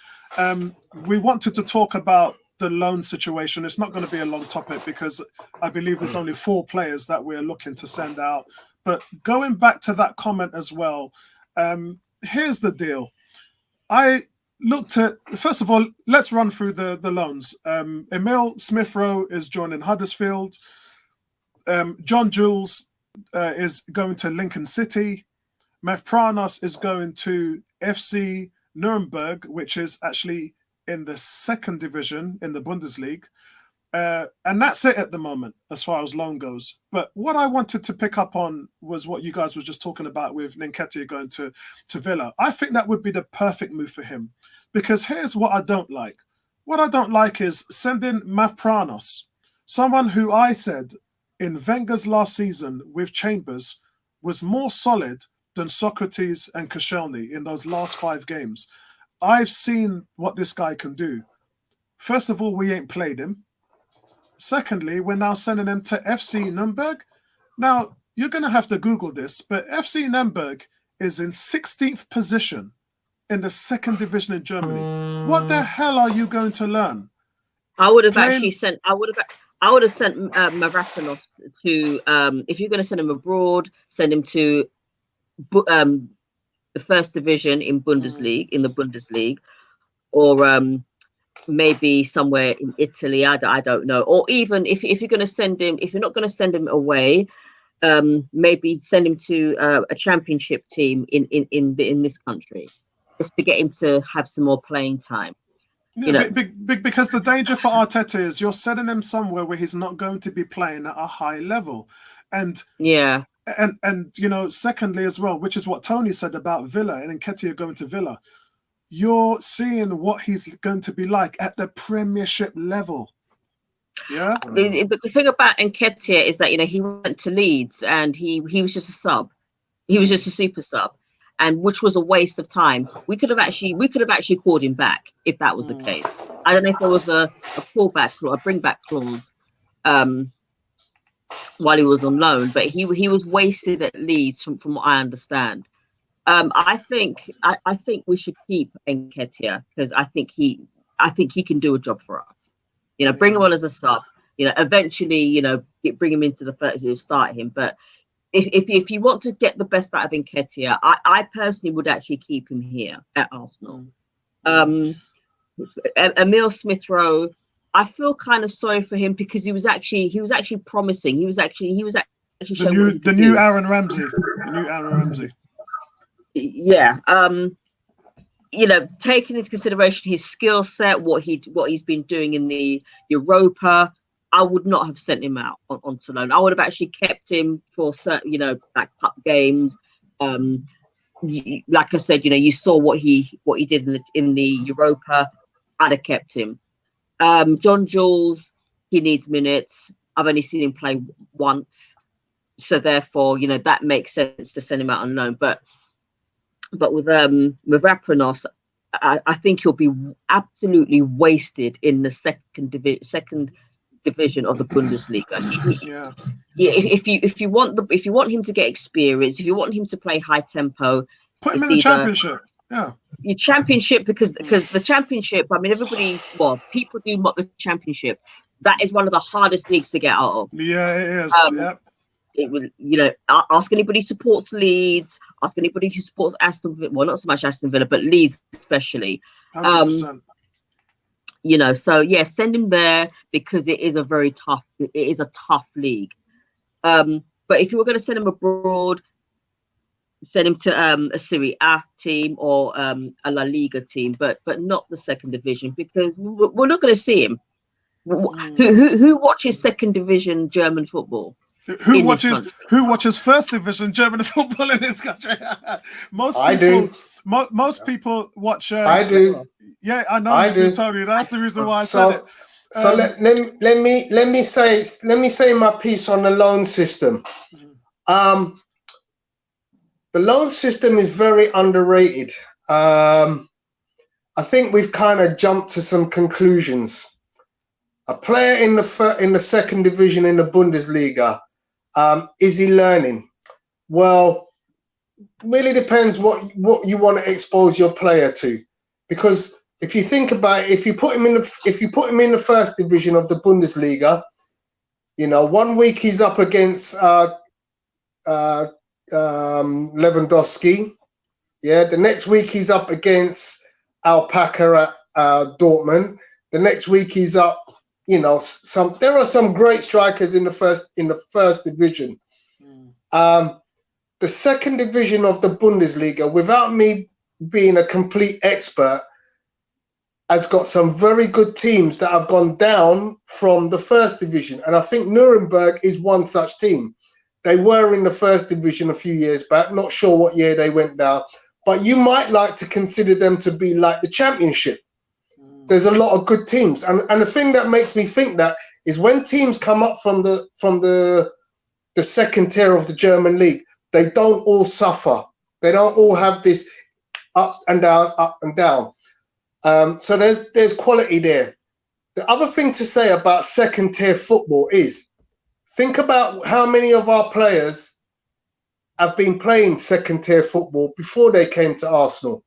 We wanted to talk about the loan situation. It's not going to be a long topic because I believe there's only 4 players that we're looking to send out. But going back to that comment as well, here's the deal. I looked at, first of all, let's run through the loans. Emil Smith-Rowe is joining Huddersfield. John Jules is going to Lincoln City. Mavropanos is going to FC Nuremberg, which is actually in the 2nd division in the Bundesliga. And that's it at the moment as far as loan goes. But what I wanted to pick up on was what you guys were just talking about with Nketiah going to Villa. I think that would be the perfect move for him, because here's what I don't like. What I don't like is sending Mavropanos, someone who I said in Wenger's last season with Chambers was more solid than Socrates and Koscielny in those last 5 games. I've seen what this guy can do. First of all, we ain't played him. Secondly, we're now sending him to FC Nuremberg. Now, you're going to have to Google this, but FC Nuremberg is in 16th position in the 2nd division in Germany. What the hell are you going to learn? I would have sent Mavropanos to, if you're going to send him abroad, send him to the 1st division in the Bundesliga, or maybe somewhere in Italy. I don't know. Or even if you're going to send him, if you're not going to send him away, maybe send him to a championship team in this country, just to get him to have some more playing time. Yeah, because the danger for Arteta is you're setting him somewhere where he's not going to be playing at a high level, and yeah, and you know, secondly as well, which is what Tony said about Villa and Nketiah going to Villa. You're seeing what he's going to be like at the Premiership level. Yeah. but the thing about Nketiah is that, you know, he went to Leeds and he was just a sub. He was just a super sub, and which was a waste of time. We could have actually called him back if that was the case. I don't know if there was a callback clause, a bring back clause, while he was on loan, but he was wasted at Leeds from what I understand. I think we should keep Nketiah because I think he can do a job for us. You know, bring him on as a sub. You know, eventually, you know, bring him into the first, start him. But if you want to get the best out of Nketiah, I personally would actually keep him here at Arsenal. Emile Smith-Rowe, I feel kind of sorry for him because he was actually promising. He was actually showing the new Aaron Ramsey. The new Aaron Ramsey. Yeah. You know, taking into consideration his skill set, what he's been doing in the Europa, I would not have sent him out onto loan. I would have actually kept him for certain, you know, like cup games. Like I said, you know, you saw what he did in the Europa. I'd have kept him. John Jules, he needs minutes. I've only seen him play once, so therefore, you know, that makes sense to send him out on loan. But with Apranos, I think he'll be absolutely wasted in the second division of the Bundesliga. Yeah. If you want him to get experience, if you want him to play high tempo, put him in the Championship. Yeah. Your Championship, because the Championship, I mean, people do mock the Championship. That is one of the hardest leagues to get out of. Yeah, it is. Yep. It will, you know, ask anybody who supports Leeds, ask anybody who supports Aston Villa, well, not so much Aston Villa, but Leeds especially. 100%. You know, so yeah, send him there because it is a tough league. But if you were going to send him abroad, send him to a Serie A team or a La Liga team, but not the second division because we're not going to see him. Who watches second division German football? Who watches first division German football in this country? Most people watch. I do. Yeah, I know you do, Tony. That's the reason why I said it. So let me say my piece on the loan system. The loan system is very underrated. I think we've kind of jumped to some conclusions. A player in the second division in the Bundesliga, is he learning? Well, really depends what you want to expose your player to, because if you think about it, if you put him in the first division of the Bundesliga, you know, 1 week he's up against Lewandowski, yeah. The next week he's up against Alpaca at Dortmund. The next week he's up. You know, there are some great strikers in the first division. The second division of the Bundesliga, without me being a complete expert, has got some very good teams that have gone down from the first division. And I think Nuremberg is one such team. They were in the first division a few years back, not sure what year they went down, but you might like to consider them to be like the Championship. There's a lot of good teams, and the thing that makes me think that is when teams come up from the second tier of the German league, they don't all suffer. They don't all have this up and down, up and down. So there's quality there. The other thing to say about second tier football is think about how many of our players have been playing second tier football before they came to Arsenal.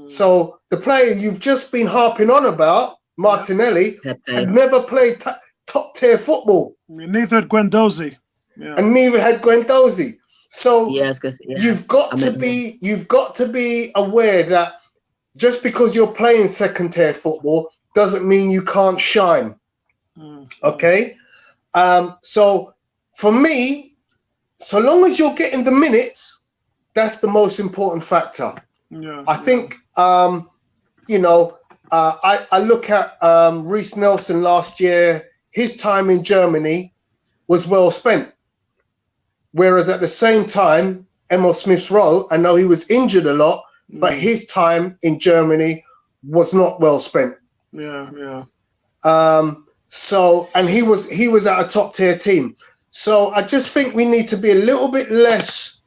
So the player you've just been harping on about, Martinelli, had never played top tier football. Neither had Guendouzi. Yeah. And neither had Guendouzi. So you've got to be aware that just because you're playing second tier football doesn't mean you can't shine. Okay? So for me, so long as you're getting the minutes, that's the most important factor. I think, you know, I look at Reece Nelson last year. His time in Germany was well spent, whereas at the same time, Emil Smith-Rowe, I know he was injured a lot, but his time in Germany was not well spent. Yeah. So, and he was at a top tier team. So I just think we need to be a little bit less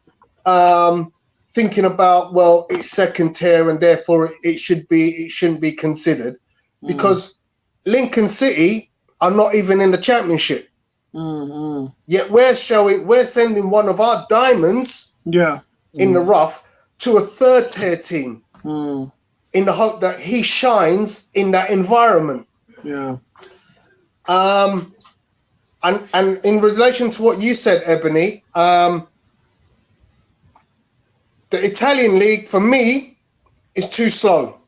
thinking about, well, it's second tier and therefore it shouldn't be considered, because Lincoln City are not even in the championship. Yet we're sending one of our diamonds in the rough to a third tier team in the hope that he shines in that environment. Yeah. And in relation to what you said, Ebony, the Italian league for me is too slow.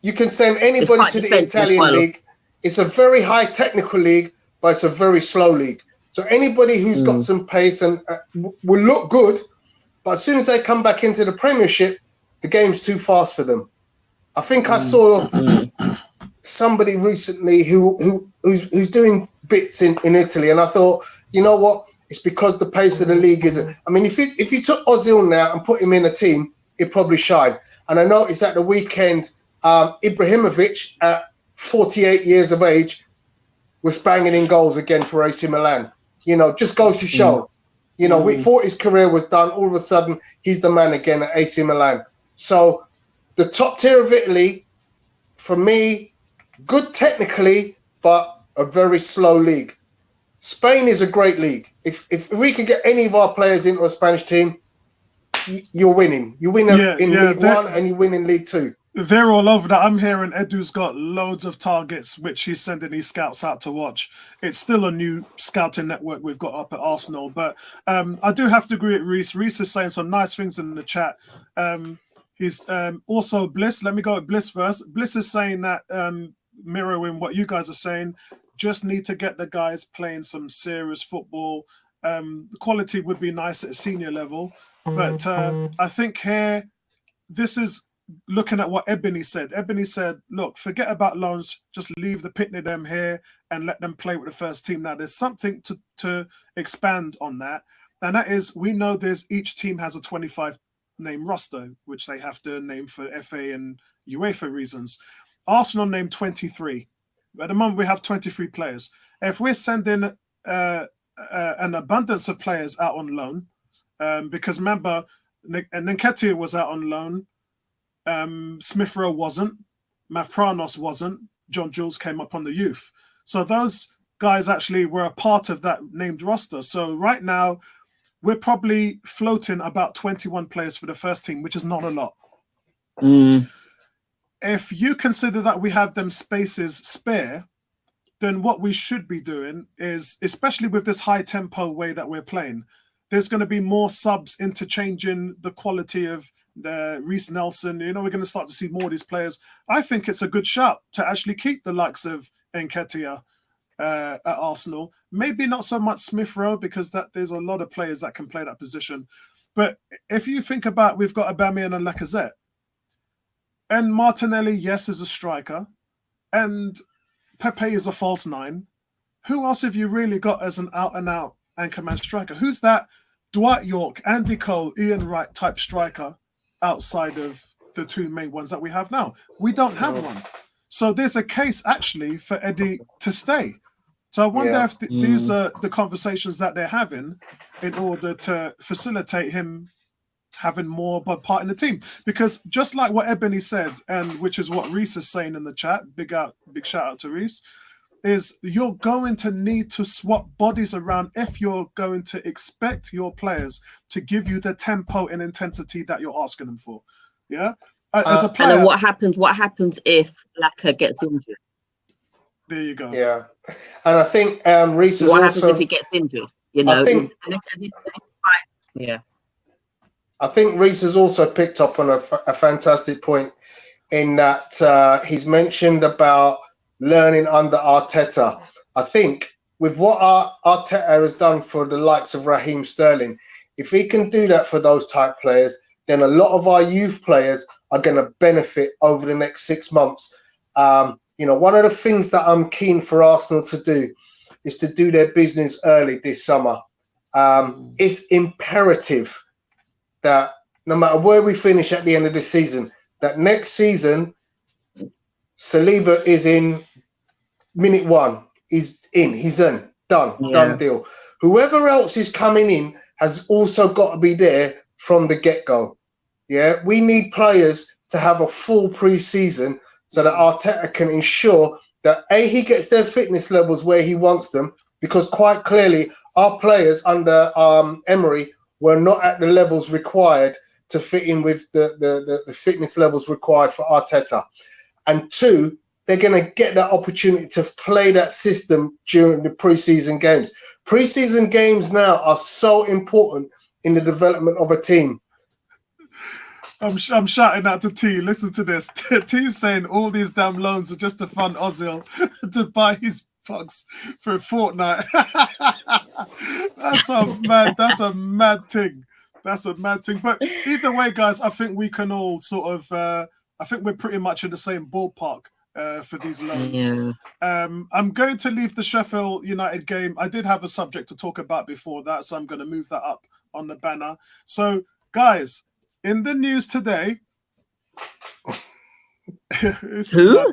You can send anybody to the Italian league. It's a very high technical league, but it's a very slow league. So anybody who's got some pace and will look good, but as soon as they come back into the Premiership, the game's too fast for them. I think I saw somebody recently who's doing bits in Italy, and I thought, you know what? It's because the pace of the league isn't. I mean, if you took Ozil now and put him in a team, he'd probably shine. And I noticed at the weekend, Ibrahimovic at 48 years of age was banging in goals again for AC Milan. You know, just goes to show. You know, we thought his career was done. All of a sudden, he's the man again at AC Milan. So the top tier of Italy, for me, good technically, but a very slow league. Spain is a great league. If we could get any of our players into a Spanish team, you're winning. You win in League One and you win in League Two. They're all over that. I'm hearing Edu's got loads of targets, which he's sending his scouts out to watch. It's still a new scouting network we've got up at Arsenal. But I do have to agree with Reece. Reece is saying some nice things in the chat. He's also Bliss. Let me go with Bliss first. Bliss is saying that, mirroring what you guys are saying, just need to get the guys playing some serious football. The quality would be nice at a senior level. But I think here, this is looking at what Ebony said. Ebony said, look, forget about loans, just leave the Pitney them here and let them play with the first team. Now, there's something to expand on that. And that is, we know each team has a 25-name roster, which they have to name for FA and UEFA reasons. Arsenal named 23. At the moment, we have 23 players. If we're sending an abundance of players out on loan, because remember, nektiah was out on loan, Smith-Rowe wasn't, Mavropanos wasn't, John Jules came up on the youth. So those guys actually were a part of that named roster. So right now, we're probably floating about 21 players for the first team, which is not a lot. If you consider that we have them spaces spare, then what we should be doing is, especially with this high tempo way that we're playing, there's going to be more subs interchanging the quality of the Reece Nelson. You know, we're going to start to see more of these players. I think it's a good shout to actually keep the likes of nektiah at Arsenal. Maybe not so much Smith-Rowe, because there's a lot of players that can play that position. But if you think about, we've got Aubameyang and Lacazette. And Martinelli, yes, is a striker. And Pepe is a false nine. Who else have you really got as an out-and-out anchorman striker? Who's that Dwight York, Andy Cole, Ian Wright type striker outside of the two main ones that we have now? We don't have one. So there's a case actually for Eddie to stay. So I wonder if these are the conversations that they're having in order to facilitate him having more but part in the team. Because just like what Ebony said, and which is what Reece is saying in the chat, big shout out to Reece, is you're going to need to swap bodies around if you're going to expect your players to give you the tempo and intensity that you're asking them for. Yeah. As a player, and what happens if Laka gets injured? There you go. Yeah. And I think Reece is what also... happens if he gets injured? You know, I think Reece has also picked up on a fantastic point in that he's mentioned about learning under Arteta. I think with what Arteta has done for the likes of Raheem Sterling, if he can do that for those type players, then a lot of our youth players are going to benefit over the next 6 months. You know, one of the things that I'm keen for Arsenal to do is to do their business early this summer. It's imperative that no matter where we finish at the end of the season, that next season, Saliba is in minute 1. He's in. He's in. Done deal. Whoever else is coming in has also got to be there from the get-go. Yeah, we need players to have a full pre-season so that Arteta can ensure that he gets their fitness levels where he wants them, because quite clearly our players under Emery were not at the levels required to fit in with the fitness levels required for Arteta. And 2, they're going to get that opportunity to play that system during the pre-season games. Pre-season games now are so important in the development of a team. I'm shouting out to T. Listen to this. T's saying all these damn loans are just to fund Ozil to buy his pugs for a fortnight. That's a mad thing. That's a mad thing. But either way, guys, I think we can all sort of. I think we're pretty much in the same ballpark for these loans. Yeah. I'm going to leave the Sheffield United game. I did have a subject to talk about before that, so I'm going to move that up on the banner. So, guys, in the news today, Who?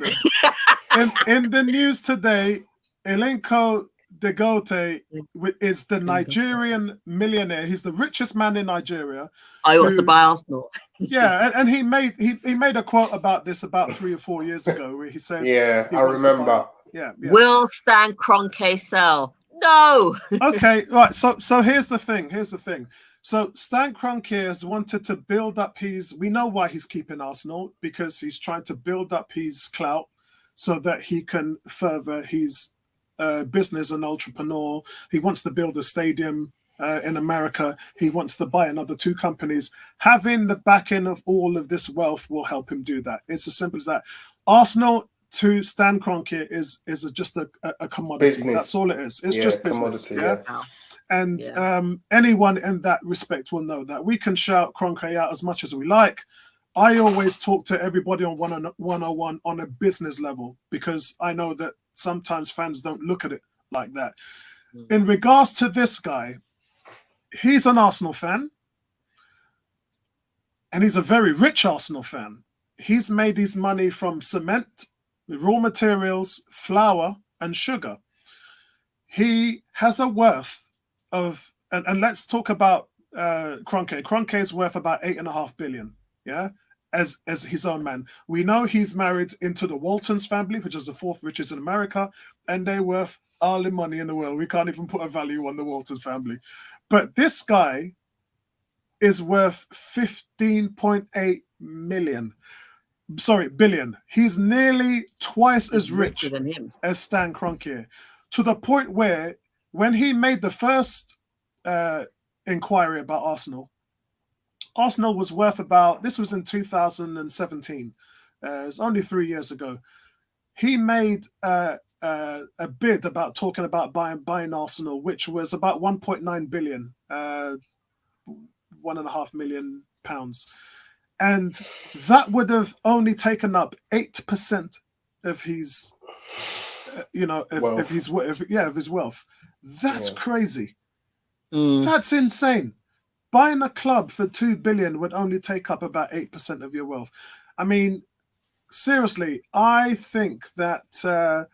in the news today, Elenko Degote is the Nigerian millionaire. He's the richest man in Nigeria. I wants to buy Arsenal. Yeah, and he made a quote about this about 3 or 4 years ago where he said, "Yeah, I remember. Yeah. Will Stan Kroenke sell? No." Okay, right. So here's the thing. So Stan Kroenke has wanted to build up we know why he's keeping Arsenal, because he's trying to build up his clout so that he can further his business and entrepreneur. He wants to build a stadium in America. He wants to buy another 2 companies. Having the backing of all of this wealth will help him do that. It's as simple as that. Arsenal to Stan Kroenke is just a commodity. Business. That's all it is. It's just business. Yeah. And anyone in that respect will know that. We can shout Kroenke out as much as we like. I always talk to everybody on 101 on a business level, because I know that sometimes fans don't look at it like that. In regards to this guy, he's an Arsenal fan, and he's a very rich Arsenal fan. He's made his money from cement, raw materials, flour, and sugar. He has a worth of, and let's talk about Kroenke. Kroenke is worth about 8.5 billion, as his own man. We know he's married into the Waltons family, which is the 4th richest in America, and they're worth all the money in the world. We can't even put a value on the Waltons family. But this guy is worth 15.8 billion. He's nearly twice as rich than him as Stan Kroenke, to the point where when he made the first inquiry about Arsenal was worth about, this was in 2017, it's only 3 years ago. He made a bid about talking about buying Arsenal, which was about 1.9 billion, 1.5 million pounds. And that would have only taken up 8% of his, of his wealth. That's crazy. That's insane. Buying a club for 2 billion would only take up about 8% of your wealth. I mean, seriously, I think that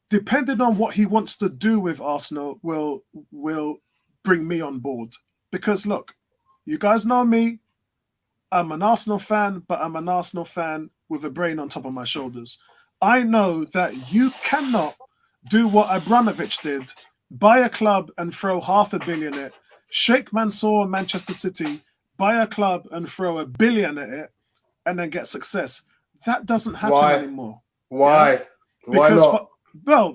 depending on what he wants to do with Arsenal will bring me on board. Because look, you guys know me. I'm an Arsenal fan, but I'm an Arsenal fan with a brain on top of my shoulders. I know that you cannot do what Abramovich did, buy a club and throw $500 million at it, Sheikh Mansour, Manchester City, buy a club and throw $1 billion at it, and then get success. That doesn't happen anymore. Why? Yeah? Why not?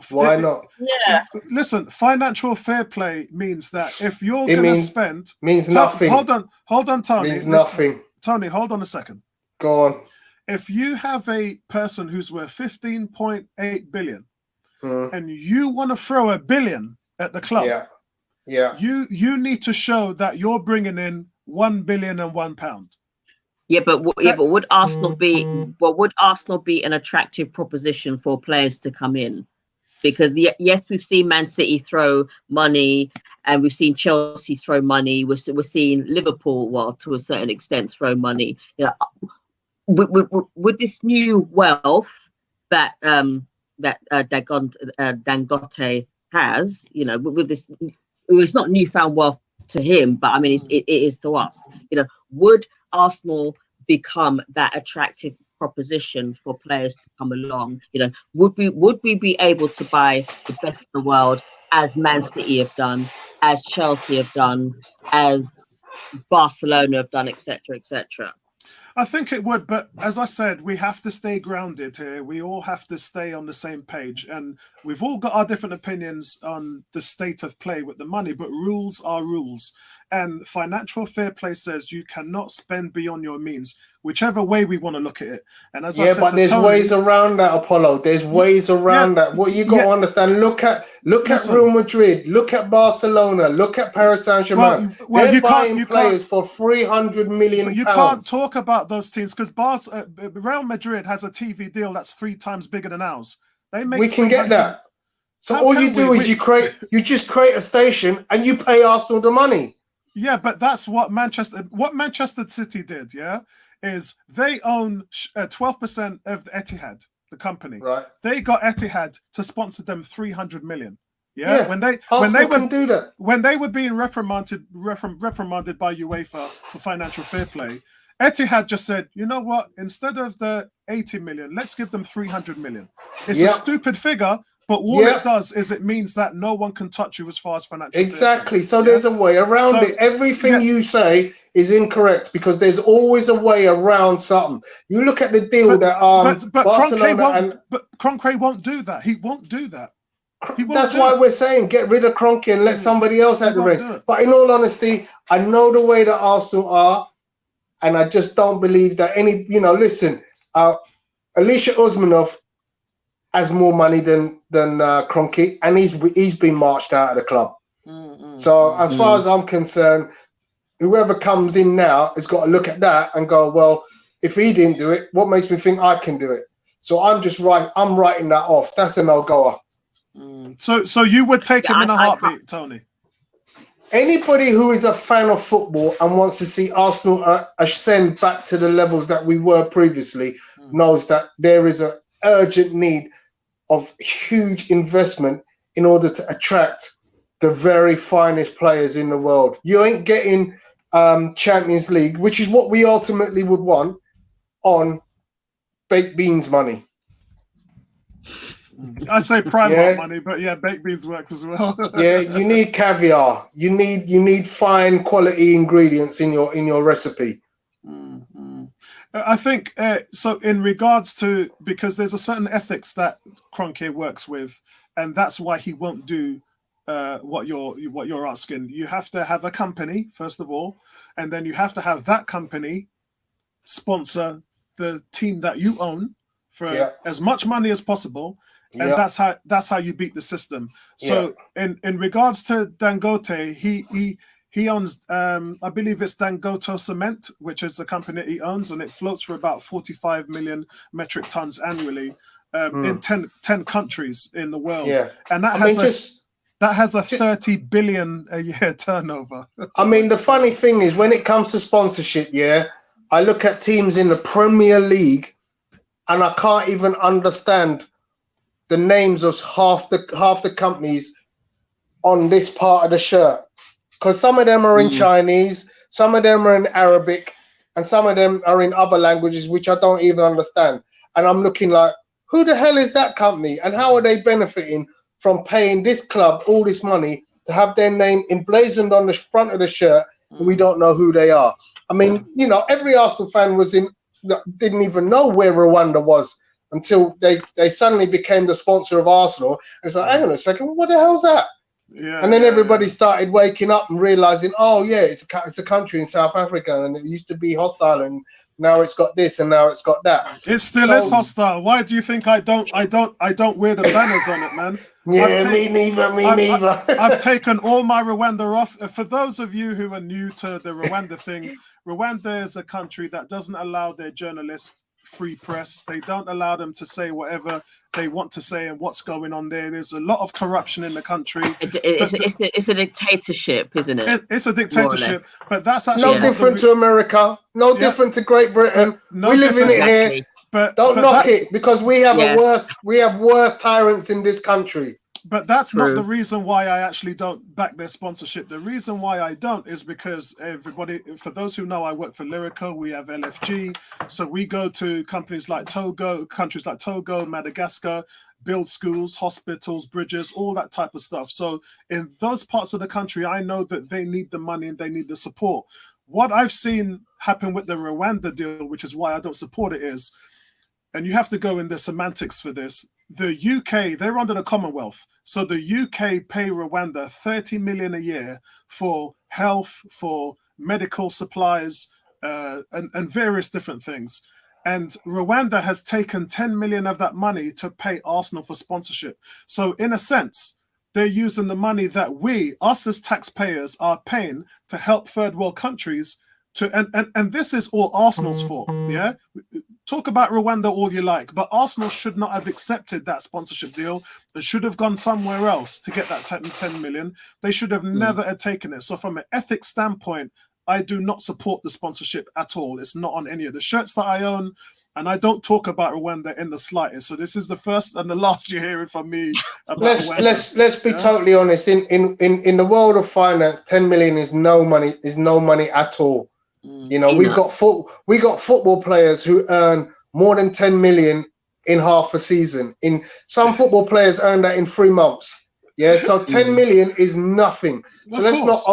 Why not? Yeah. Listen, financial fair play means that if you're going to spend... Means nothing. Hold on, Tony. Means nothing. Tony, hold on a second. Go on. If you have a person who's worth 15.8 billion and you want to throw $1 billion at the club, you need to show that you're bringing in £1,000,000,001. Yeah, but would Arsenal be an attractive proposition for players to come in? Because yes, we've seen Man City throw money, and we've seen Chelsea throw money. We're seeing Liverpool, well, to a certain extent, throw money. You know, with this new wealth that Dangote has, you know, with this, it's not newfound wealth to him, but I mean, it is to us. You know, would Arsenal become that attractive proposition for players to come along? You know, would we be able to buy the best in the world, as Man City have done, as Chelsea have done, as Barcelona have done, etc., etc.? I think it would, but as I said, we have to stay grounded here. We all have to stay on the same page, and we've all got our different opinions on the state of play with the money, but rules are rules. And financial fair play says you cannot spend beyond your means, whichever way we want to look at it. And as I said, but there's Tony, ways around that, Apollo. There's ways around that. What you got to understand, look at Real Madrid, look at Barcelona, look at Paris Saint-Germain. They're buying players for £300 million. But you can't talk about those teams because Real Madrid has a TV deal that's 3 times bigger than ours. We can get that. So all you do is you just create a station and you pay Arsenal the money. Yeah, but that's what Manchester City did, yeah, is they own 12% of Etihad, the company. Right. They got Etihad to sponsor them 300 million. Yeah. When they were being reprimanded by UEFA for financial fair play, Etihad just said, you know what, instead of the 80 million, let's give them 300 million. It's a stupid figure. But all it does is it means that no one can touch you as far as financial. Exactly. So there's a way around it. Everything you say is incorrect because there's always a way around something. You look at the deal that Barcelona but Kroenke won't do that. He won't do that. That's why we're saying get rid of Kroenke and let somebody else have the race. But in all honesty, I know the way that Arsenal are, and I just don't believe that any. You know, listen, Alisher Usmanov has more money than Kroenke, and he's been marched out of the club. So as far as I'm concerned, whoever comes in now has got to look at that and go, well, if he didn't do it, what makes me think I can do it? So I'm writing that off. That's a no-goer. So you would take him in a heartbeat, Tony? Anybody who is a fan of football and wants to see Arsenal ascend back to the levels that we were previously knows that there is an urgent need of huge investment in order to attract the very finest players in the world. You ain't getting Champions League, which is what we ultimately would want, on baked beans money. I'd say Primark money, but yeah, baked beans works as well. Yeah, you need caviar. You need fine quality ingredients in your recipe. I think so. In regards to, because there's a certain ethics that Kroenke works with, and that's why he won't do what you're asking. You have to have a company first of all, and then you have to have that company sponsor the team that you own for as much money as possible, and that's how you beat the system. So in regards to Dangote, he owns, I believe it's Dangote Cement, which is the company he owns, and it floats for about 45 million metric tons annually in 10 countries in the world. Yeah. And that has a 30 billion a year turnover. I mean, the funny thing is when it comes to sponsorship, I look at teams in the Premier League and I can't even understand the names of half the companies on this part of the shirt. Because some of them are in Chinese, some of them are in Arabic, and some of them are in other languages, which I don't even understand. And I'm looking like, who the hell is that company? And how are they benefiting from paying this club all this money to have their name emblazoned on the front of the shirt, and we don't know who they are? I mean, you know, every Arsenal fan didn't even know where Rwanda was until they suddenly became the sponsor of Arsenal. And it's like, hang on a second, what the hell's that? Yeah, And then yeah, everybody yeah. started waking up and realizing, oh yeah, it's a country in South Africa, and it used to be hostile, and now it's got this, and now it's got that. It still is hostile. Why do you think I don't wear the banners on it, man? Yeah, me neither. I've taken all my Rwanda off. For those of you who are new to the Rwanda thing, Rwanda is a country that doesn't allow their journalists free press. They don't allow them to say whatever they want to say and what's going on there. There's a lot of corruption in the country. It's a dictatorship, isn't it? It's a dictatorship, but that's actually no different to America, no different to Great Britain. We live in it here. But don't knock it, because we have worse tyrants in this country. But that's not the reason why I actually don't back their sponsorship. The reason why I don't is because everybody, for those who know, I work for Lyrica. We have LFG. So we go to countries like Togo, Madagascar, build schools, hospitals, bridges, all that type of stuff. So in those parts of the country, I know that they need the money and they need the support. What I've seen happen with the Rwanda deal, which is why I don't support it, is, and you have to go in the semantics for this, the UK, they're under the Commonwealth. So the UK pay Rwanda 30 million a year for health, for medical supplies, and various different things. And Rwanda has taken 10 million of that money to pay Arsenal for sponsorship. So in a sense, they're using the money that us as taxpayers, are paying to help third world countries and this is all Arsenal's fault. Yeah, talk about Rwanda all you like, but Arsenal should not have accepted that sponsorship deal. They should have gone somewhere else to get that 10 million. They should have never have taken it. So from an ethics standpoint, I do not support the sponsorship at all. It's not on any of the shirts that I own, and I don't talk about Rwanda in the slightest. So this is the first and the last you're hearing from me about Rwanda. Let's be totally honest. In the world of finance, 10 million is no money. Is no money at all. You know, we got football players who earn more than 10 million in half a season. In some football players earn that in 3 months. Yeah, so 10 million is nothing. So let's not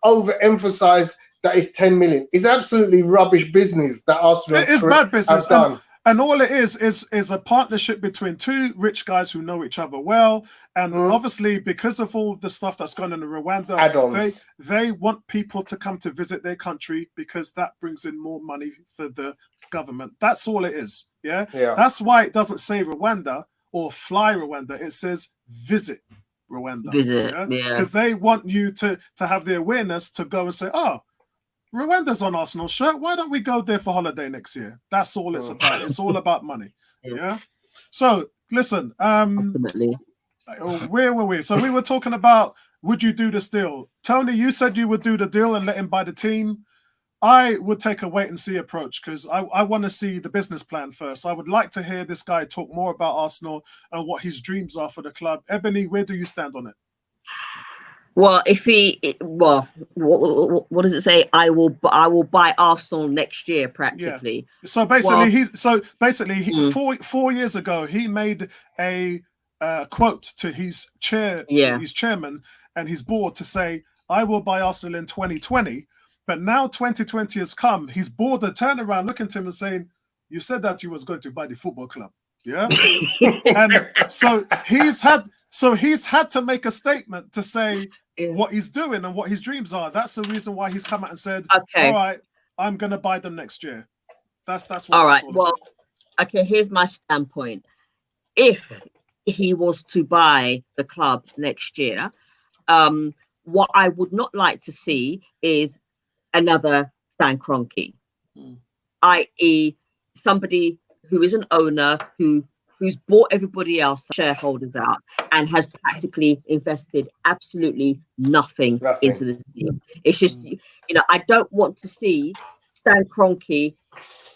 overemphasize that it's 10 million. It's absolutely rubbish business that Arsenal bad business have done. And all it is a partnership between two rich guys who know each other well. And obviously, because of all the stuff that's gone on in Rwanda, they want people to come to visit their country because that brings in more money for the government. That's all it is. Yeah. That's why it doesn't say Rwanda or fly Rwanda. It says visit Rwanda. Because they want you to have the awareness to go and say, oh, Rwanda's on Arsenal shirt. Why don't we go there for holiday next year? That's all it's about. It's all about money. Yeah. So listen, where were we? So we were talking about, would you do this deal? Tony, you said you would do the deal and let him buy the team. I would take a wait and see approach because I want to see the business plan first. I would like to hear this guy talk more about Arsenal and what his dreams are for the club. Ebony, where do you stand on it? Well, what does it say? I will buy Arsenal next year, practically. Yeah. So basically, 4 years ago, he made a quote to his chairman and his board to say, "I will buy Arsenal in 2020." But now 2020 has come. His board are turning around, looking to him and saying, "You said that you was going to buy the football club, yeah?" And so he's had to make a statement to say what he's doing and what his dreams are. That's the reason why he's come out and said, "All right, I'm going to buy them next year." That's what. All right. Well, okay. Here's my standpoint. If he was to buy the club next year, what I would not like to see is another Stan Kroenke, i.e., somebody who is an owner who's bought everybody else shareholders out and has practically invested absolutely nothing into the team. It's just, I don't want to see Stan Kroenke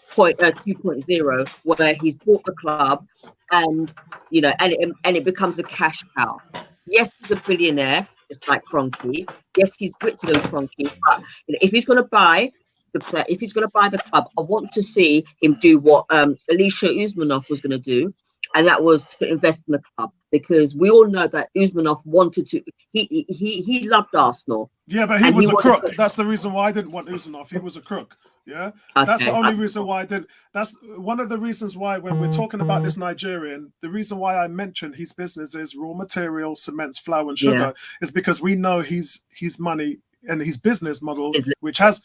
2.0 where he's bought the club and it becomes a cash cow. Yes, he's a billionaire, just like Kroenke. Yes, he's richer than Kroenke, but if he's going to buy the club, I want to see him do what Alisher Usmanov was going to do. And that was to invest in the club, because we all know that Usmanov wanted to. He loved Arsenal. Yeah, but he was a crook. That's the reason why I didn't want Usmanov. He was a crook. Yeah, Okay. that's the only reason why I did. That's one of the reasons why when we're talking about this Nigerian, the reason why I mentioned his business is raw materials, cements, flour, and sugar, is because we know his money and his business model, which has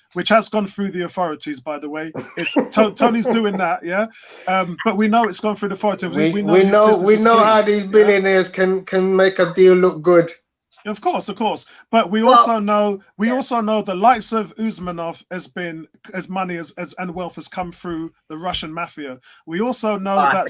gone through the authorities. By the way, it's Tony's doing that, yeah. But we know it's gone through the authorities. We know how these billionaires can make a deal look good. Of course, but we also know the likes of Usmanov as money and wealth has come through the Russian mafia. We also know know that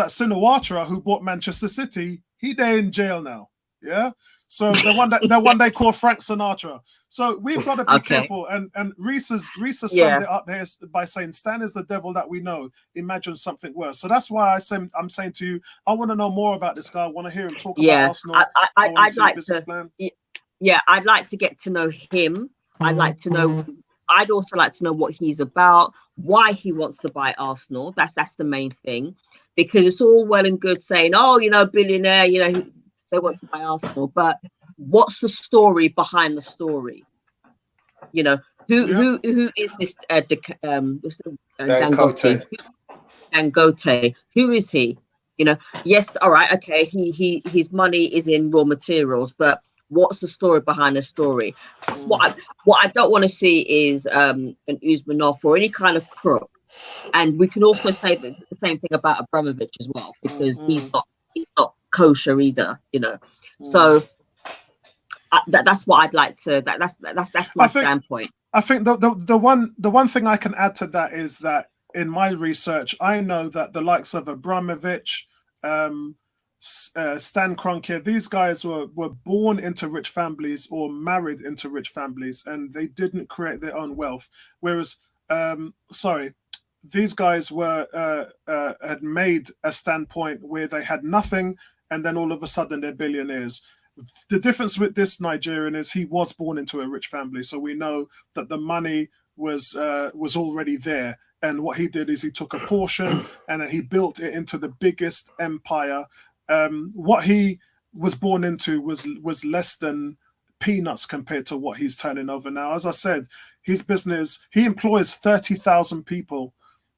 Sinawatra, who bought Manchester City, they're in jail now. Yeah. So the one they call Frank Sinatra. So we've got to be careful. And Reece summed it up here by saying, "Stan is the devil that we know. Imagine something worse." So that's why I'm saying to you, I want to know more about this guy. I want to hear him talk about Arsenal. I'd like to. Yeah, I'd like to get to know him. I'd also like to know what he's about, why he wants to buy Arsenal. That's the main thing, because it's all well and good saying, "Oh, billionaire, they want to buy Arsenal," but what's the story behind the story? Who is this Dangote? Dangote, who is he? Yes, all right, okay, his money is in raw materials, but what's the story behind the story? That's what I don't want to see is an Usmanov or any kind of crook. And we can also say the same thing about Abramovich as well, because he's not kosher either, So that's what I'd like to. That's my standpoint. I think the one thing I can add to that is that in my research, I know that the likes of Abramovich, Stan Kroenke, these guys were born into rich families or married into rich families, and they didn't create their own wealth. Whereas, these guys had made a standpoint where they had nothing, and then all of a sudden they're billionaires. The difference with this Nigerian is he was born into a rich family, so we know that the money was already there. And what he did is he took a portion and then he built it into the biggest empire. What he was born into was less than peanuts compared to what he's turning over now. As I said, his business, he employs 30,000 people.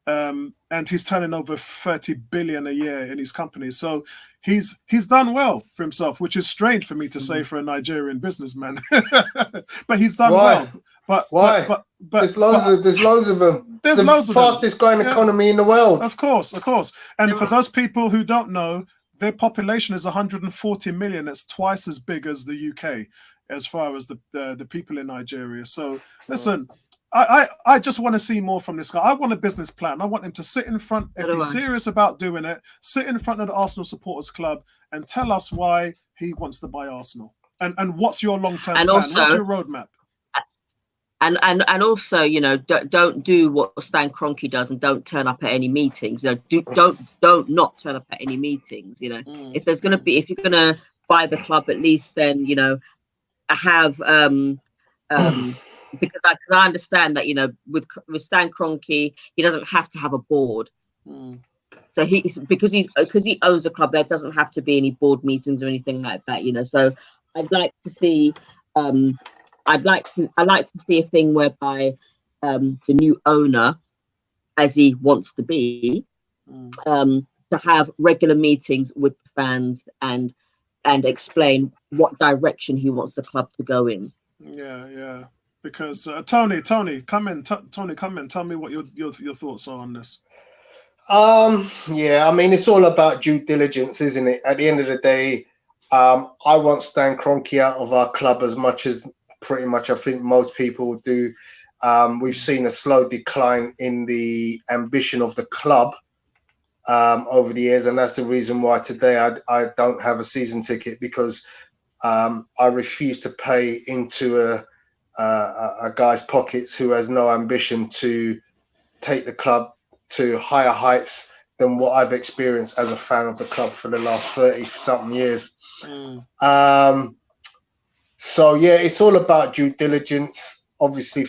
And he's turning over 30 billion a year in his company. So he's done well for himself, which is strange for me to say for a Nigerian businessman. But he's done well. But why? But there's loads of them. There's the fastest growing economy in the world. Of course. And for those people who don't know, their population is 140 million. It's twice as big as the UK as far as the people in Nigeria. So listen. I just want to see more from this guy. I want a business plan. I want him to sit in front, if he's serious about doing it, sit in front of the Arsenal Supporters Club and tell us why he wants to buy Arsenal. And what's your long-term plan? Also, what's your roadmap? And also, don't do what Stan Kroenke does and don't turn up at any meetings. Don't not turn up at any meetings. If there's going to be, if you're going to buy the club, at least then have because I understand that with Stan Kroenke, he doesn't have to have a board. So because he owns a club, there doesn't have to be any board meetings or anything like that. So I'd like to see I'd like to see a thing whereby the new owner, as he wants to be, to have regular meetings with the fans and explain what direction he wants the club to go in. Yeah. Because Tony, come in. Tony, come in. Tell me what your thoughts are on this. Yeah, I mean, it's all about due diligence, isn't it? At the end of the day, I want Stan Kroenke out of our club as much as pretty much I think most people do. We've seen a slow decline in the ambition of the club over the years, and that's the reason why today I don't have a season ticket, because I refuse to pay into a guy's pockets who has no ambition to take the club to higher heights than what I've experienced as a fan of the club for the last 30-something years. So yeah, it's all about due diligence. Obviously,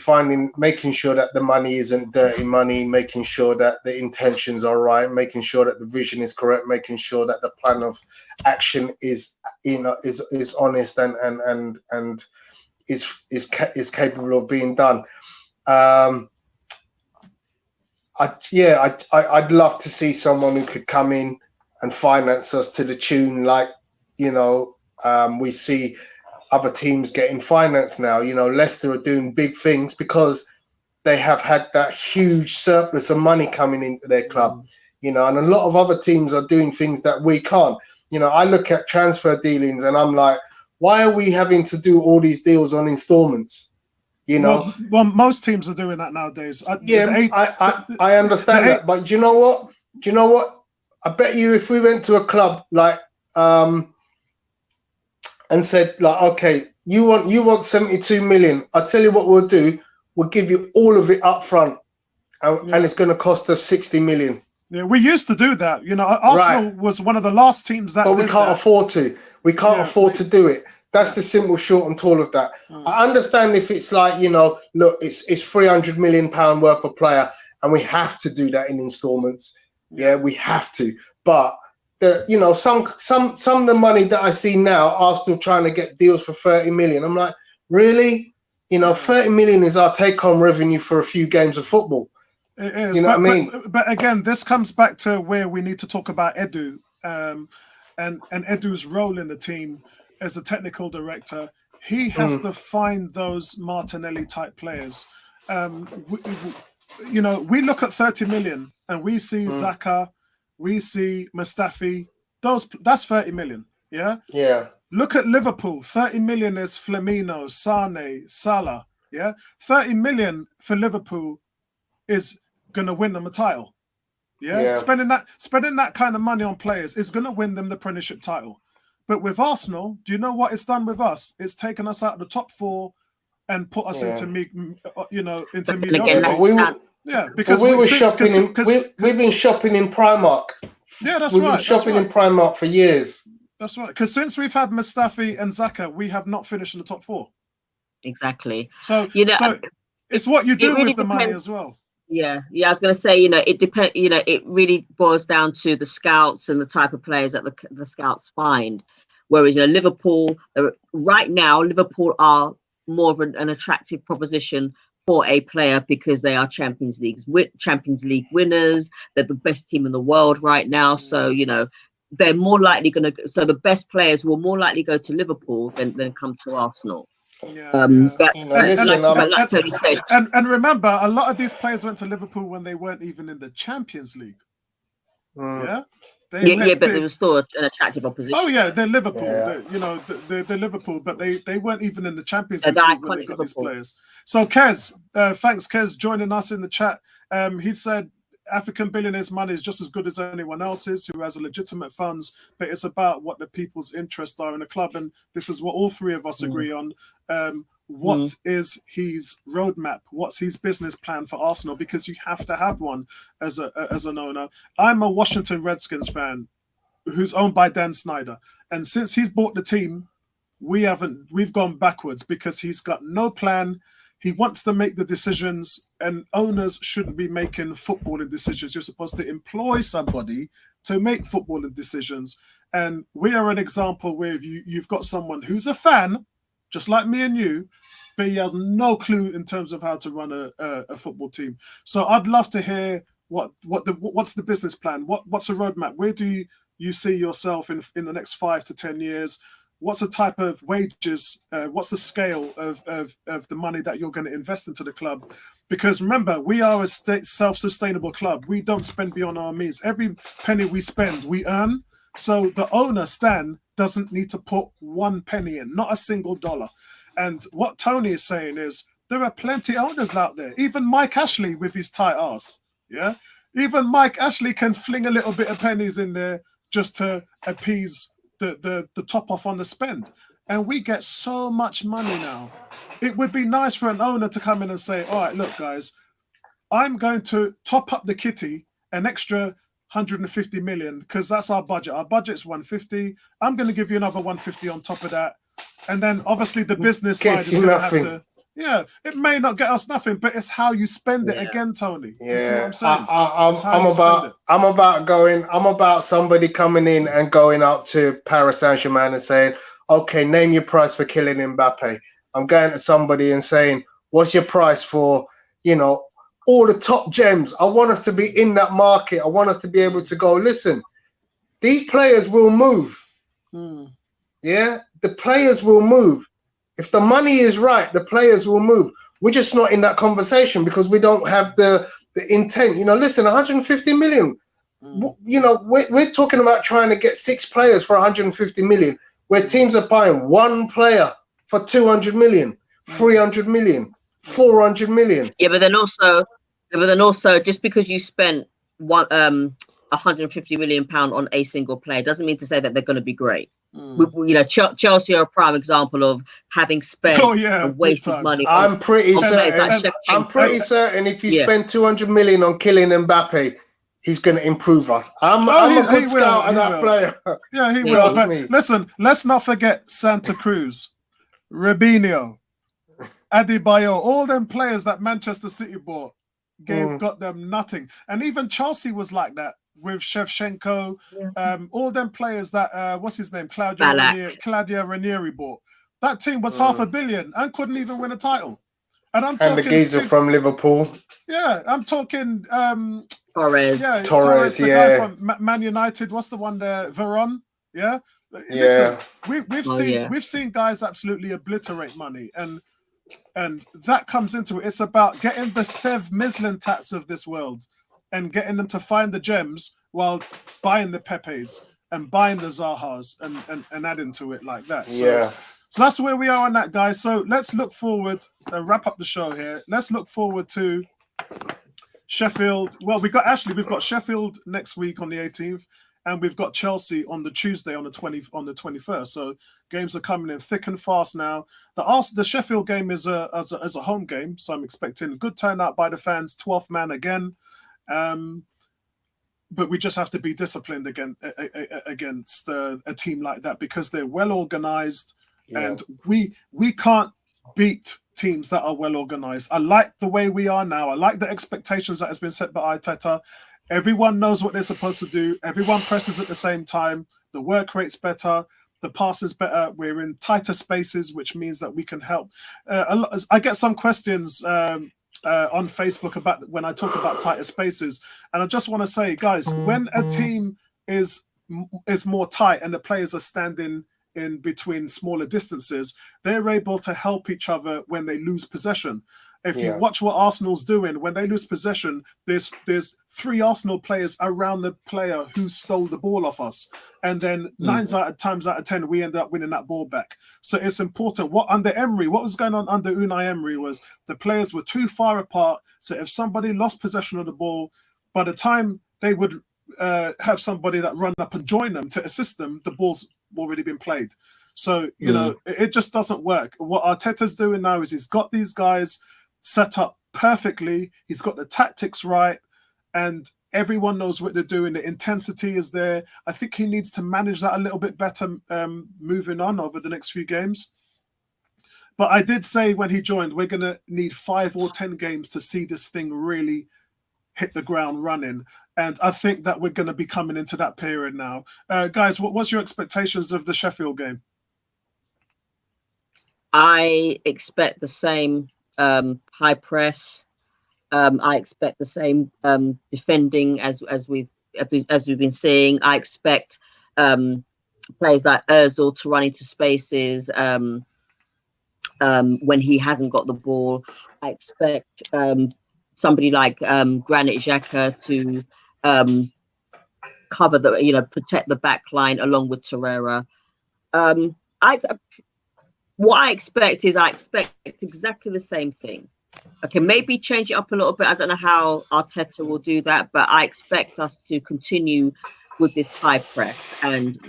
making sure that the money isn't dirty money, making sure that the intentions are right, making sure that the vision is correct, making sure that the plan of action is honest and is capable of being done. I'd love to see someone who could come in and finance us to the tune like, we see other teams getting finance now. Leicester are doing big things because they have had that huge surplus of money coming into their club, and a lot of other teams are doing things that we can't. I look at transfer dealings and I'm like, why are we having to do all these deals on installments? Well, most teams are doing that nowadays. I understand that, but do you know what? I bet you if we went to a club like and said like, okay, you want 72 million. I'll tell you what we'll do. We'll give you all of it up front, and it's going to cost us 60 million. Yeah, we used to do that. Arsenal was one of the last teams that. But we can't afford to. We can't afford to do it. That's the simple, short, and tall of that. I understand if it's like, look, it's 300 million pound worth of player, and we have to do that in installments. Yeah, we have to. But there, some of the money that I see now, Arsenal trying to get deals for 30 million. I'm like, really? 30 million is our take-home revenue for a few games of football. It is. What I mean? But again, this comes back to where we need to talk about Edu and Edu's role in the team as a technical director. He has to find those Martinelli type players. We look at 30 million and we see Xhaka, we see Mustafi. That's 30 million. Yeah. Yeah. Look at Liverpool. 30 million is Firmino, Sane, Salah. Yeah. 30 million for Liverpool is gonna win them a title. Yeah. Spending that kind of money on players is gonna win them the Premiership title. But with Arsenal, do you know what it's done with us? It's taken us out of the top 4 and put us into mediocrity. Because we've been shopping in Primark. Yeah, that's we've right. We've been shopping in Primark for years. That's right. Because since we've had Mustafi and Xhaka, we have not finished in the top 4. Exactly. So it's what you do with the money as well. Yeah. I was going to say, it depends. It really boils down to the scouts and the type of players that the scouts find. Whereas Liverpool, right now, Liverpool are more of an attractive proposition for a player because they are Champions League winners. They're the best team in the world right now. So they're more likely going to. So the best players will more likely go to Liverpool than come to Arsenal. But like Tony said, and remember, a lot of these players went to Liverpool when they weren't even in the Champions League. Yeah. But they were still an attractive opposition. Oh yeah, they're Liverpool. Yeah. They're Liverpool, but they weren't even in the Champions League when they got these players. So Kez, thanks Kez joining us in the chat. He said African billionaires' money is just as good as anyone else's who has a legitimate funds, but it's about what the people's interests are in the club, and this is what all three of us agree on. What is his roadmap? What's his business plan for Arsenal? Because you have to have one as an owner. I'm a Washington Redskins fan who's owned by Dan Snyder, and since he's bought the team, we've gone backwards because he's got no plan. He wants to make the decisions, and owners shouldn't be making footballing decisions. You're supposed to employ somebody to make footballing decisions, and we are an example where you've got someone who's a fan, just like me and you, but he has no clue in terms of how to run a football team. So I'd love to hear what's the business plan? What's the roadmap? Where do you see yourself in the next 5 to 10 years? What's the type of wages? What's the scale of the money that you're going to invest into the club? Because remember, we are a self-sustainable club. We don't spend beyond our means. Every penny we spend, we earn. So the owner, Stan, doesn't need to put one penny in, not a single dollar. And what Tony is saying is there are plenty of owners out there. Even Mike Ashley with his tight ass. Yeah. Even Mike Ashley can fling a little bit of pennies in there just to appease the top off on the spend. And we get so much money now. It would be nice for an owner to come in and say, all right, look, guys, I'm going to top up the kitty an extra 150 million because that's our budget. Our budget's 150. I'm going to give you another 150 on top of that. And then obviously the business side is going to have to. Yeah, it may not get us nothing, but it's how you spend it again, Tony. Yeah, you see what I'm saying? I'm about somebody coming in and going up to Paris Saint-Germain and saying, okay, name your price for killing Mbappe. I'm going to somebody and saying, what's your price for you know, all the top gems. I want us to be in that market. I want us to be able to go, listen, these players will move. Yeah, the players will move. If the money is right, the players will move. We're just not in that conversation because we don't have the intent. You know, listen, 150 million. You know, we're talking about trying to get 6 players for 150 million, where teams are buying 1 player for 200 million, 300 million, 400 million. Yeah, but then also, just because you spent 150 million pound on a single player doesn't mean to say that they're going to be great. You know, Chelsea are a prime example of having spent and wasted money. I'm pretty certain. I'm pretty certain if you spend 200 million on killing Mbappe, he's going to improve us. I'm a good scout on that player. Yeah, he will. But listen, let's not forget Santa Cruz, Robinho, Adebayo, all them players that Manchester City bought got them nothing. And even Chelsea was like that with Shevchenko, all them players that what's his name, Claudio Ranieri bought. That team was $500 million and couldn't even win a title. And I'm talking the geezer from Liverpool. Yeah, I'm talking Torres. Yeah, Torres, the guy from Man United. What's the one there? Veron. Yeah. Listen, we've seen guys absolutely obliterate money, and that comes into it. It's about getting the Sev Mislintats of this world and getting them to find the gems while buying the Pepes and buying the Zahas and adding to it like that. So that's where we are on that, guys. So let's look forward and wrap up the show here. Let's look forward to Sheffield. Well, we've got Sheffield next week on the 18th, and we've got Chelsea on the Tuesday on the 21st. So games are coming in thick and fast now. The Sheffield game is a home game, so I'm expecting a good turnout by the fans. 12th man again. But we just have to be disciplined against a team like that because they're well organized, and we can't beat teams that are well organized. I like the way we are now. I like the expectations that has been set by ARTETA. Everyone knows what they're supposed to do. Everyone presses at the same time. The work rate's better. The pass is better. We're in tighter spaces, which means that we can help. I get some questions on Facebook about when I talk about tighter spaces, and I just want to say, guys, when a team is more tight and the players are standing in between smaller distances, they're able to help each other when they lose possession. If you watch what Arsenal's doing, when they lose possession, there's 3 Arsenal players around the player who stole the ball off us. And then 9 times out of 10, we end up winning that ball back. So it's important. What was going on under Unai Emery was the players were too far apart. So if somebody lost possession of the ball, by the time they would have somebody that run up and join them to assist them, the ball's already been played. So, you know, it just doesn't work. What Arteta's doing now is he's got these guys set up perfectly. He's got the tactics right, and everyone knows what they're doing. The intensity is there. I think he needs to manage that a little bit better moving on over the next few games. But I did say when he joined, we're going to need 5 or 10 games to see this thing really hit the ground running. And I think that we're going to be coming into that period now. Guys, what's your expectations of the Sheffield game? I expect the same high press. I expect the same defending as we've been seeing. I expect players like Özil to run into spaces when he hasn't got the ball. I expect somebody like Granit Xhaka to cover protect the back line along with Torreira. What I expect exactly the same thing. Okay, maybe change it up a little bit. I don't know how Arteta will do that, but I expect us to continue with this high press and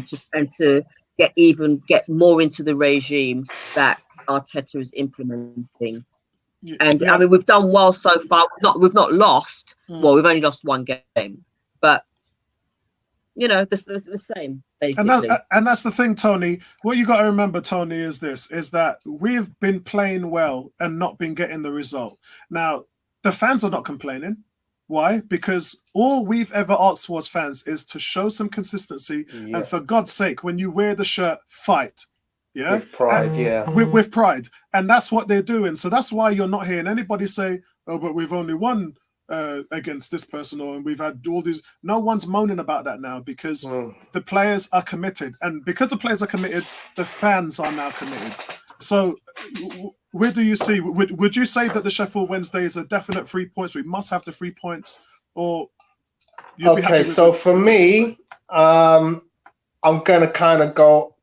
to get more into the regime that Arteta is implementing. And I mean, we've done well so far. We've not lost. Well, we've only lost 1 game, but you know, the same basically. And that's the thing, Tony. What you got to remember, Tony, is that we've been playing well and not been getting the result. Now, the fans are not complaining. Why? Because all we've ever asked for as fans is to show some consistency. And for God's sake, when you wear the shirt, fight. Yeah, with pride, with pride, and that's what they're doing. So that's why you're not hearing anybody say, oh, but we've only won against this person, or we've had all these. No one's moaning about that now because the players are committed, and because the players are committed, the fans are now committed. So, where do you see? Would you say that the Sheffield Wednesday is a definite 3 points? We must have the 3 points, or okay? So for me, I'm gonna kind of go.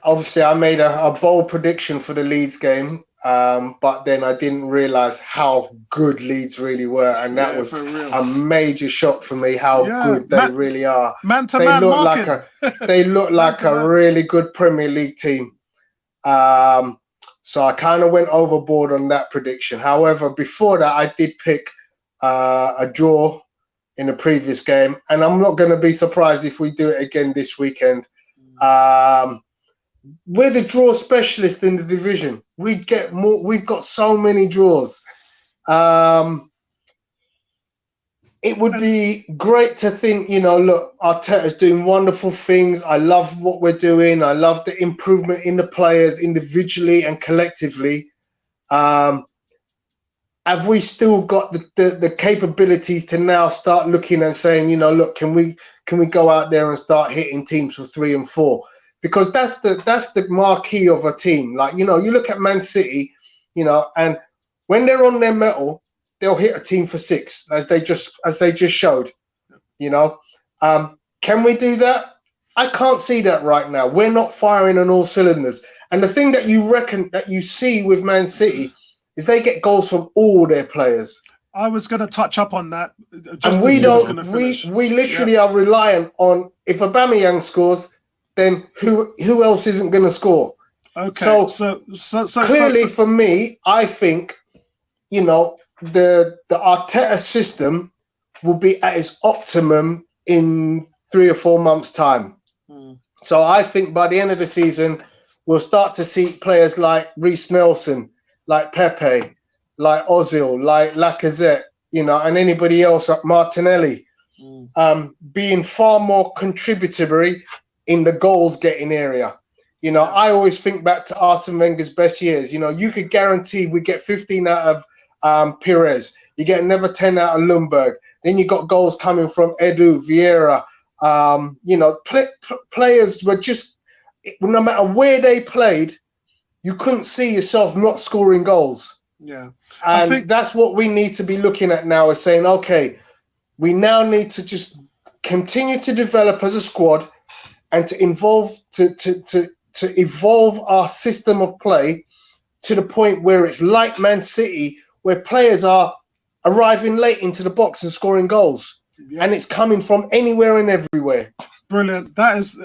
Obviously, I made a bold prediction for the Leeds game. But then I didn't realise how good Leeds really were, and that was a major shock for me. How good they really are. They look like a really good Premier League team. So I kind of went overboard on that prediction. However, before that, I did pick a draw in the previous game, and I'm not going to be surprised if we do it again this weekend. We're the draw specialist in the division. We'd get more. We've got so many draws. It would be great to think, look, Arteta's doing wonderful things. I love what we're doing. I love the improvement in the players individually and collectively. Have we still got the capabilities to now start looking and saying, look, can we go out there and start hitting teams for 3 and 4? Because that's the marquee of a team. Like, you look at Man City, and when they're on their mettle, they'll hit a team for 6, as they just showed. Can we do that? I can't see that right now. We're not firing on all cylinders. And the thing that you see with Man City is they get goals from all their players. I was going to touch up on that. And we don't. We literally are reliant on, if Aubameyang scores, then who else isn't going to score? Okay. So clearly, for me, I think, the Arteta system will be at its optimum in 3 or 4 months' time. So I think by the end of the season, we'll start to see players like Reece Nelson, like Pepe, like Ozil, like Lacazette, and anybody else, like Martinelli, being far more contributory in the goals-getting area. I always think back to Arsene Wenger's best years. You could guarantee we get 15 out of Perez. You get another 10 out of Lundberg. Then you got goals coming from Edu, Vieira. Players were just, no matter where they played, you couldn't see yourself not scoring goals. Yeah. And I think that's what we need to be looking at now, is saying, okay, we now need to just continue to develop as a squad and to evolve our system of play to the point where it's like Man City, where players are arriving late into the box and scoring goals. Yeah. And it's coming from anywhere and everywhere. Brilliant. That's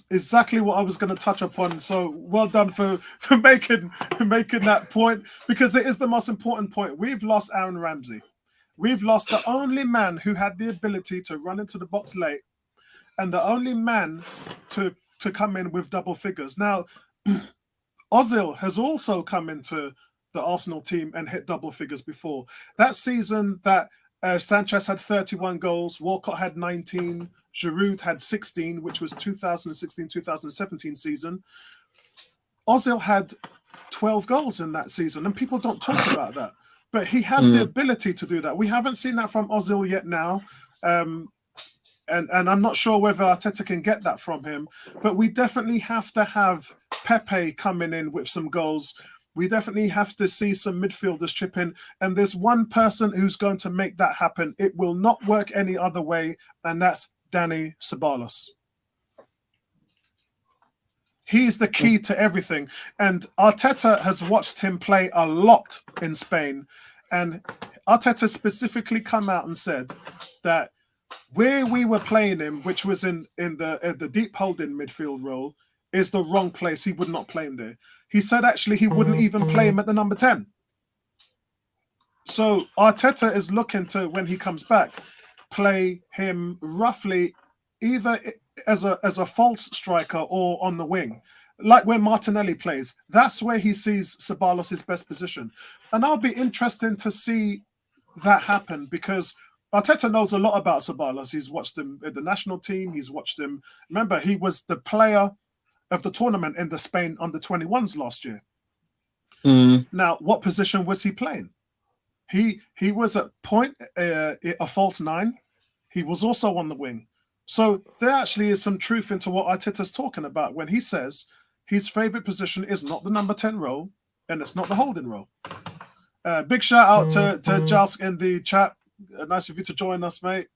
exactly what I was going to touch upon. So well done for making that point, because it is the most important point. We've lost Aaron Ramsey. We've lost the only man who had the ability to run into the box late, and the only man to come in with double figures. Now, Ozil has also come into the Arsenal team and hit double figures before. That season that Sanchez had 31 goals, Walcott had 19, Giroud had 16, which was 2016-2017 season. Ozil had 12 goals in that season, and people don't talk about that. But he has the ability to do that. We haven't seen that from Ozil yet now. And I'm not sure whether Arteta can get that from him, but we definitely have to have Pepe coming in with some goals. We definitely have to see some midfielders chip in, and there's one person who's going to make that happen. It will not work any other way, and that's Dani Ceballos. He's the key to everything, and Arteta has watched him play a lot in Spain, and Arteta specifically come out and said that where we were playing him, which was in the deep holding midfield role, is the wrong place. He would not play him there. He said actually he wouldn't even play him at the number 10. So Arteta is looking to, when he comes back, play him roughly either as a false striker or on the wing, like when Martinelli plays. That's where he sees Ceballos' best position. And I'll be interested to see that happen, because Arteta knows a lot about Ceballos. He's watched him at the national team. He's watched him. Remember, he was the player of the tournament in the Spain under-21s last year. Now, what position was he playing? He was at point a false nine. He was also on the wing. So there actually is some truth into what Arteta's talking about when he says his favourite position is not the number 10 role and it's not the holding role. Big shout out to Giles in the chat. Nice of you to join us, mate.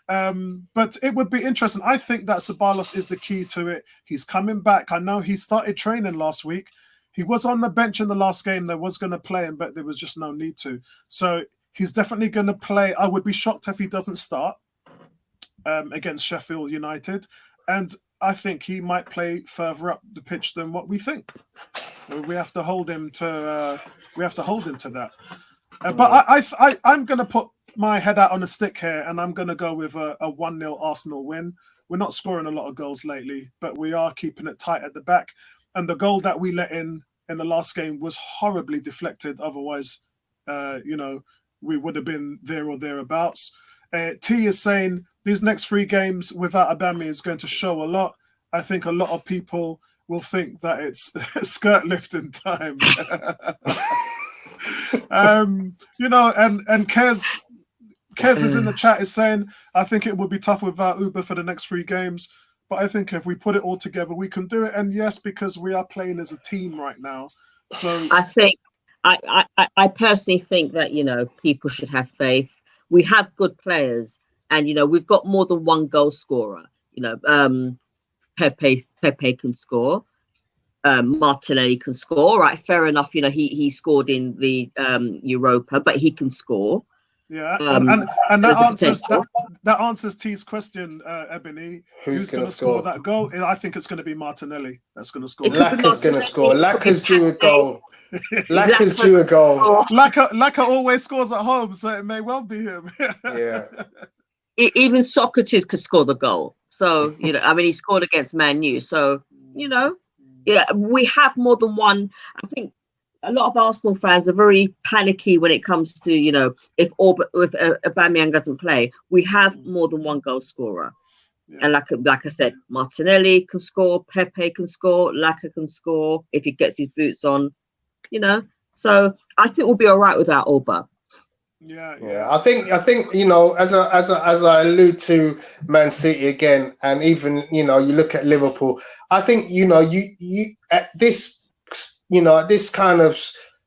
But it would be interesting. I think that Ceballos is the key to it. He's coming back. I know he started training last week. He was on the bench in the last game. They was going to play him, but there was just no need to. So he's definitely going to play. I would be shocked if he doesn't start against Sheffield United. And I think he might play further up the pitch than what we think. We have to hold him to. That. But I'm going to put my head out on a stick here, and I'm going to go with a 1-0 Arsenal win. We're not scoring a lot of goals lately, but we are keeping it tight at the back. And the goal that we let in the last game was horribly deflected. Otherwise, we would have been there or thereabouts. T is saying these next 3 games without Aubameyang is going to show a lot. I think a lot of people will think that it's skirt lifting time. And Kez is in the chat is saying, I think it would be tough without Uber for the next 3 games. But I think if we put it all together, we can do it. And yes, because we are playing as a team right now. So I think I personally think that, people should have faith. We have good players, and we've got more than one goal scorer. Pepe can score. Martinelli can score. Right, fair enough. He scored in the Europa, but he can score. Yeah, and that answers T's question, Ebony. Who's going to score that goal? I think it's going to be Martinelli that's going to score. Lacaz's going to score. Lacaz's due a goal. Lacaz's due a goal. Lacazette always scores at home, so it may well be him. Yeah. Even Socrates could score the goal. So he scored against Man U. So we have more than one. I think a lot of Arsenal fans are very panicky when it comes to, if Aubameyang doesn't play, we have more than one goal scorer. Yeah. And like I said, Martinelli can score, Pepe can score, Lacazette can score if he gets his boots on, So I think we'll be all right without Auba. Yeah. I think as I allude to Man City again, and even you look at Liverpool, I think you at this kind of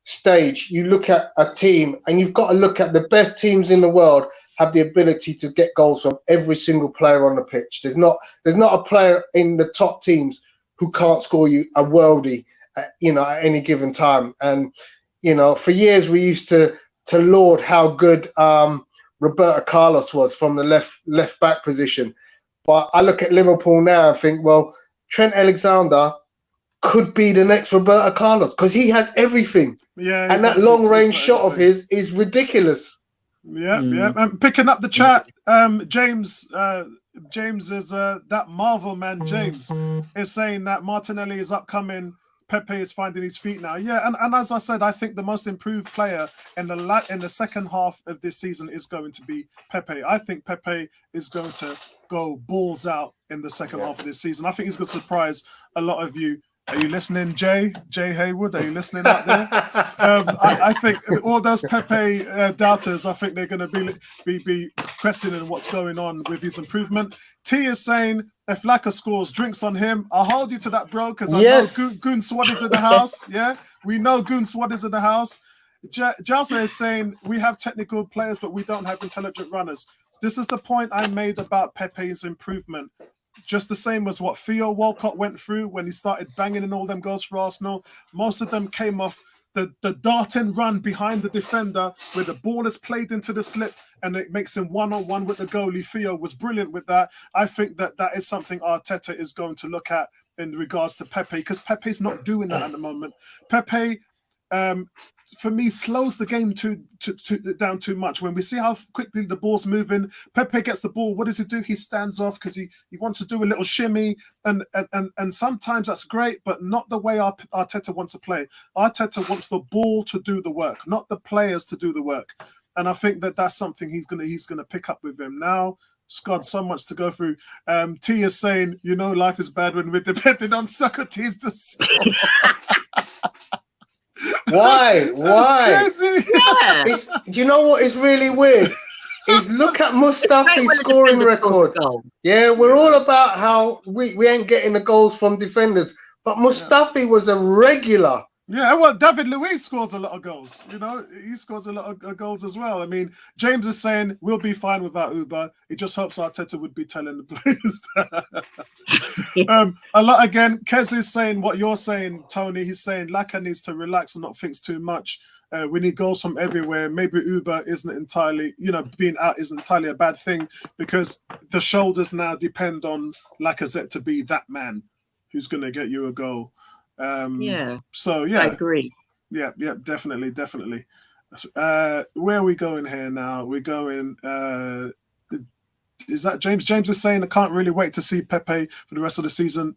stage, you look at a team and you've got to look at the best teams in the world have the ability to get goals from every single player on the pitch. There's not a player in the top teams who can't score you a worldie, at any given time. And, for years we used to laud how good Roberto Carlos was from the left back position. But I look at Liverpool now and think, well, Trent Alexander could be the next Roberto Carlos because he has everything. Yeah, and that long range shot of his is ridiculous. Yeah. And picking up the chat, James is that Marvel man. James is saying that Martinelli is upcoming. Pepe is finding his feet now. Yeah, and as I said, I think the most improved player in the second half of this season is going to be Pepe. I think Pepe is going to go balls out in the second half of this season. I think he's going to surprise a lot of you. Are you listening, Jaye Harewood? Are you listening out there? I think all those Pepe doubters, I think they're going to be questioning what's going on with his improvement. T is saying, if Lacazette scores, drinks on him. I'll hold you to that, bro, because I know Goon Swad is in the house. Yeah, we know Goon Swad is in the house. Jalsa is saying, we have technical players, but we don't have intelligent runners. This is the point I made about Pepe's improvement. Just the same as what Theo Walcott went through when he started banging in all them goals for Arsenal. Most of them came off the dart and run behind the defender where the ball is played into the slip and it makes him one-on-one with the goalie. Theo was brilliant with that. I think that is something Arteta is going to look at in regards to Pepe, because Pepe's not doing that at the moment. Pepe, for me, slows the game down too much. When we see how quickly the ball's moving, Pepe gets the ball. What does he do? He stands off because he wants to do a little shimmy, and sometimes that's great, but not the way Arteta wants to play. Arteta wants the ball to do the work, not the players to do the work. And I think that's something he's gonna pick up with him now. God, so much to go through. T is saying, life is bad when we're depending on Socrates to score. Why? That's crazy. Yeah. Do you know what is really weird? Is look at Mustafi's scoring record. Yeah, we're all about how we ain't getting the goals from defenders, but Mustafi was a regular. Yeah, well, David Luiz scores a lot of goals. You know, he scores a lot of goals as well. I mean, James is saying we'll be fine without Uber. He just hopes Arteta would be telling the players that. A lot again. Kez is saying what you're saying, Tony. He's saying Laka needs to relax and not think too much. We need goals from everywhere. Maybe Uber isn't entirely, being out isn't entirely a bad thing because the shoulders now depend on Lacazette to be that man who's going to get you a goal. So yeah, I agree. Yeah, definitely. Where are we going here now? We're going. Is that James? James is saying I can't really wait to see Pepe for the rest of the season.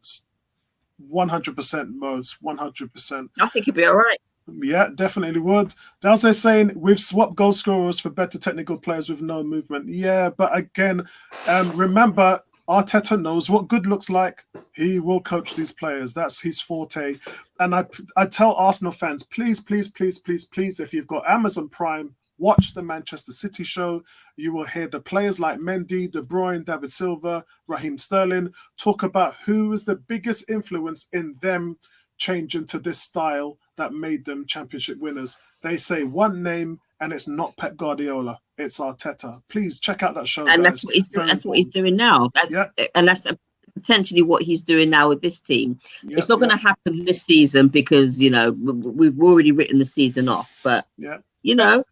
100%, Mose. 100%. I think he'll be all right. Yeah, definitely would. Downstairs saying we've swapped goal scorers for better technical players with no movement. Yeah, but again, remember. Arteta knows what good looks like. He will coach these players. That's his forte. And I tell Arsenal fans, please, if you've got Amazon Prime, watch the Manchester City show. You will hear the players like Mendy, De Bruyne, David Silva, Raheem Sterling talk about who is the biggest influence in them changing to this style that made them championship winners. They say one name, and it's not Pep Guardiola. It's Arteta. Please check out that show. And guys. that's what he's doing. That's what he's doing now. And that's potentially what he's doing now with this team. It's not going to happen this season because we've already written the season off. But come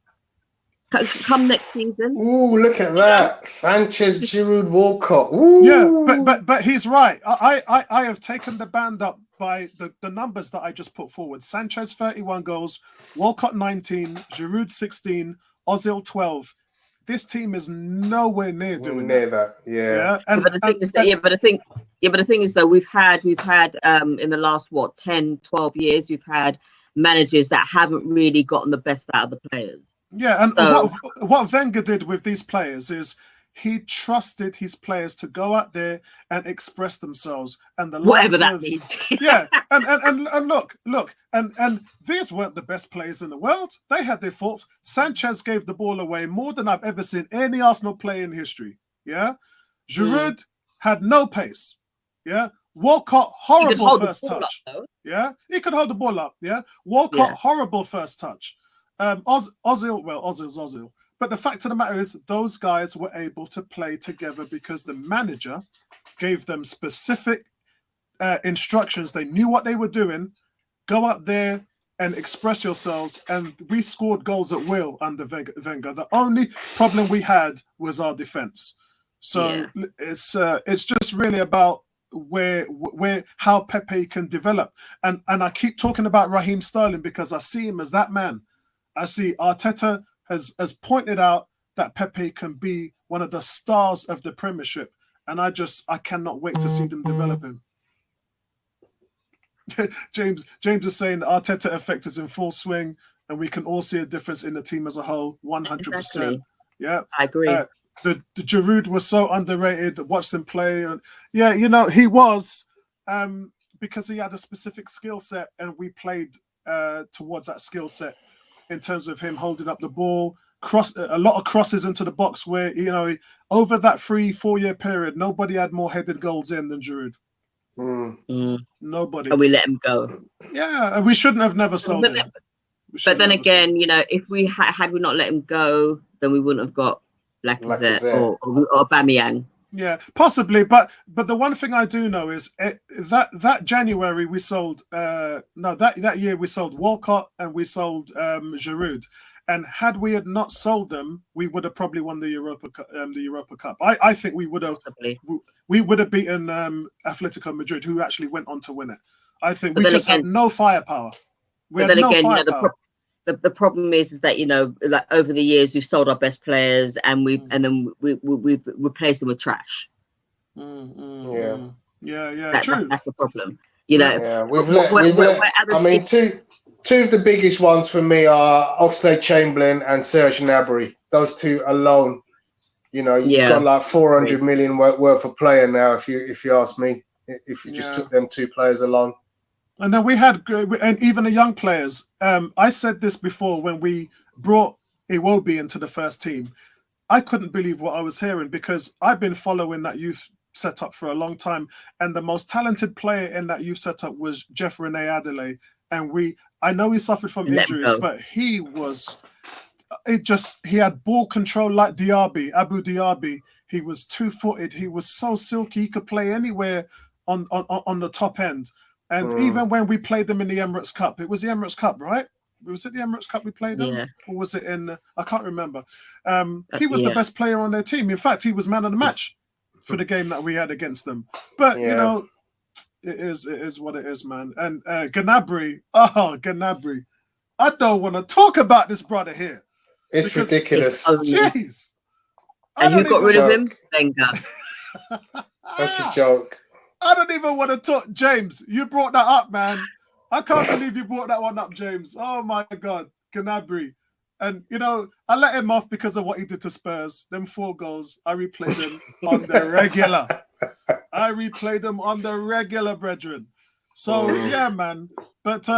next season. Ooh, look at that! Sanchez, Giroud, Walcott. Ooh. Yeah, but he's right. I have taken the band up by the numbers that I just put forward. Sanchez 31 goals, Walcott 19, Giroud 16, Ozil 12. This team is nowhere near doing that. Yeah. But the thing is though, we've had in the last 10, 12 years, we've had managers that haven't really gotten the best out of the players. Yeah, and what Wenger did with these players is he trusted his players to go out there and express themselves, and whatever that means. Yeah, and look, and these weren't the best players in the world. They had their faults. Sanchez gave the ball away more than I've ever seen any Arsenal player in history. Yeah, Giroud had no pace. Yeah, Walcott horrible first touch. Yeah, he could hold the ball up. Yeah, Walcott horrible first touch. Ozil, Ozil's Ozil. But the fact of the matter is those guys were able to play together because the manager gave them specific instructions. They knew what they were doing. Go out there and express yourselves. And we scored goals at will under Wenger. The only problem we had was our defense. So it's just really about how Pepe can develop. And I keep talking about Raheem Sterling because I see him as that man. I see Arteta has pointed out that Pepe can be one of the stars of the Premiership, and I cannot wait to see them develop him. James is saying the Arteta effect is in full swing, and we can all see a difference in the team as a whole. 100%. Exactly. Yeah, I agree. The Giroud was so underrated. Watched him play, and he was because he had a specific skill set, and we played towards that skill set. In terms of him holding up the ball, a lot of crosses into the box where, over that 3-4 year period, nobody had more headed goals in than Giroud. Nobody. And we let him go. Yeah, and we shouldn't have never sold him. But then again, if we had we not let him go, then we wouldn't have got Lacazette or Aubameyang. Yeah, possibly, but the one thing I do know is that January we sold that year we sold Walcott and we sold Giroud, and had we had not sold them, we would have probably won the Europa Cup. I think we would have beaten Atletico Madrid, who actually went on to win it. I think we just had no firepower. The problem is that like over the years we've sold our best players and we've replaced them with trash. Yeah. True. That's the problem. We've let. I mean, two of the biggest ones for me are Oxlade-Chamberlain and Serge Gnabry. Those two alone. You've got like 400 million worth of player now. If you ask me, if you just took them two players alone. And then we had, and even the young players. I said this before when we brought Iwobi into the first team. I couldn't believe what I was hearing because I've been following that youth setup for a long time, and the most talented player in that youth setup was Jeff Rene Adelaide. And I know he suffered from injuries, but he had ball control like Abu Diaby. He was 2-footed. He was so silky. He could play anywhere on the top end. And even when we played them in the Emirates Cup, it was the Emirates Cup, right? Was it the Emirates Cup we played them? Yeah. Or was it in, I can't remember. He was the best player on their team. In fact, he was man of the match for the game that we had against them. But, you know, it is what it is, man. And Gnabry, I don't want to talk about this brother here. It's ridiculous. Jeez. And who got rid of him? Wenger. That's a joke. I don't even want to talk. James, you brought that up, man. I can't believe you brought that one up, James. Oh, my God. Gnabry. And, you know, I let him off because of what he did to Spurs. Them 4 goals, I replayed them on the regular. Brethren. So, yeah, man. But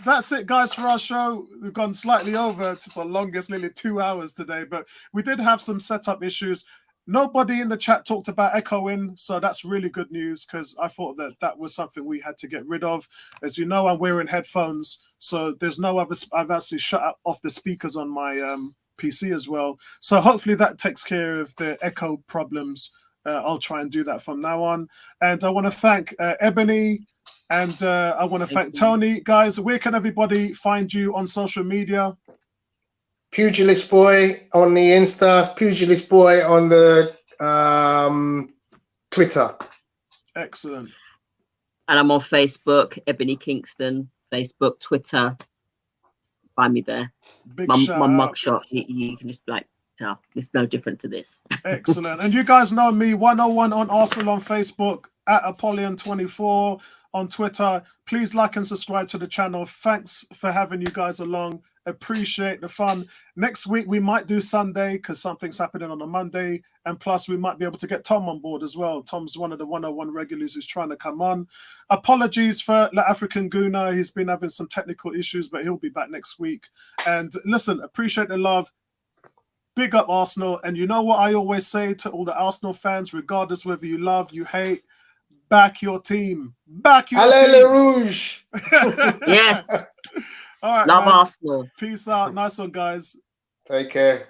that's it, guys, for our show. We've gone slightly over. It's the longest, nearly 2 hours today. But we did have some setup issues. Nobody in the chat talked about echoing, so that's really good news because I thought that was something we had to get rid of. As you know, I'm wearing headphones, so there's no other. I've actually shut off the speakers on my PC as well. So hopefully that takes care of the echo problems. I'll try and do that from now on. And I want to thank Ebony and I want to thank Tony. Guys, where can everybody find you on social media? Pugilist Boy on the Insta, Pugilist Boy on the Twitter. Excellent. And I'm on Facebook, Ebony Kingston, Facebook, Twitter. Find me there. Big my shout out. mugshot, you can just tell. It's no different to this. Excellent. And you guys know me, 101 on Arsenal on Facebook, at Apollyon24 on Twitter. Please like and subscribe to the channel. Thanks for having you guys along. Appreciate the fun. Next week we might do Sunday because something's happening on a Monday, and plus we might be able to get Tom on board as well. Tom's one of the 101 regulars who's trying to come on. Apologies for the African Guna. He's been having some technical issues, but he'll be back next week. And listen, appreciate the love. Big up Arsenal. And you know what I always say to all the Arsenal fans, regardless whether you love, you hate, back your team. Back your Allez team. le Rouge. Yes. All right, Love man. Arsenal. Peace out. Nice one, guys. Take care.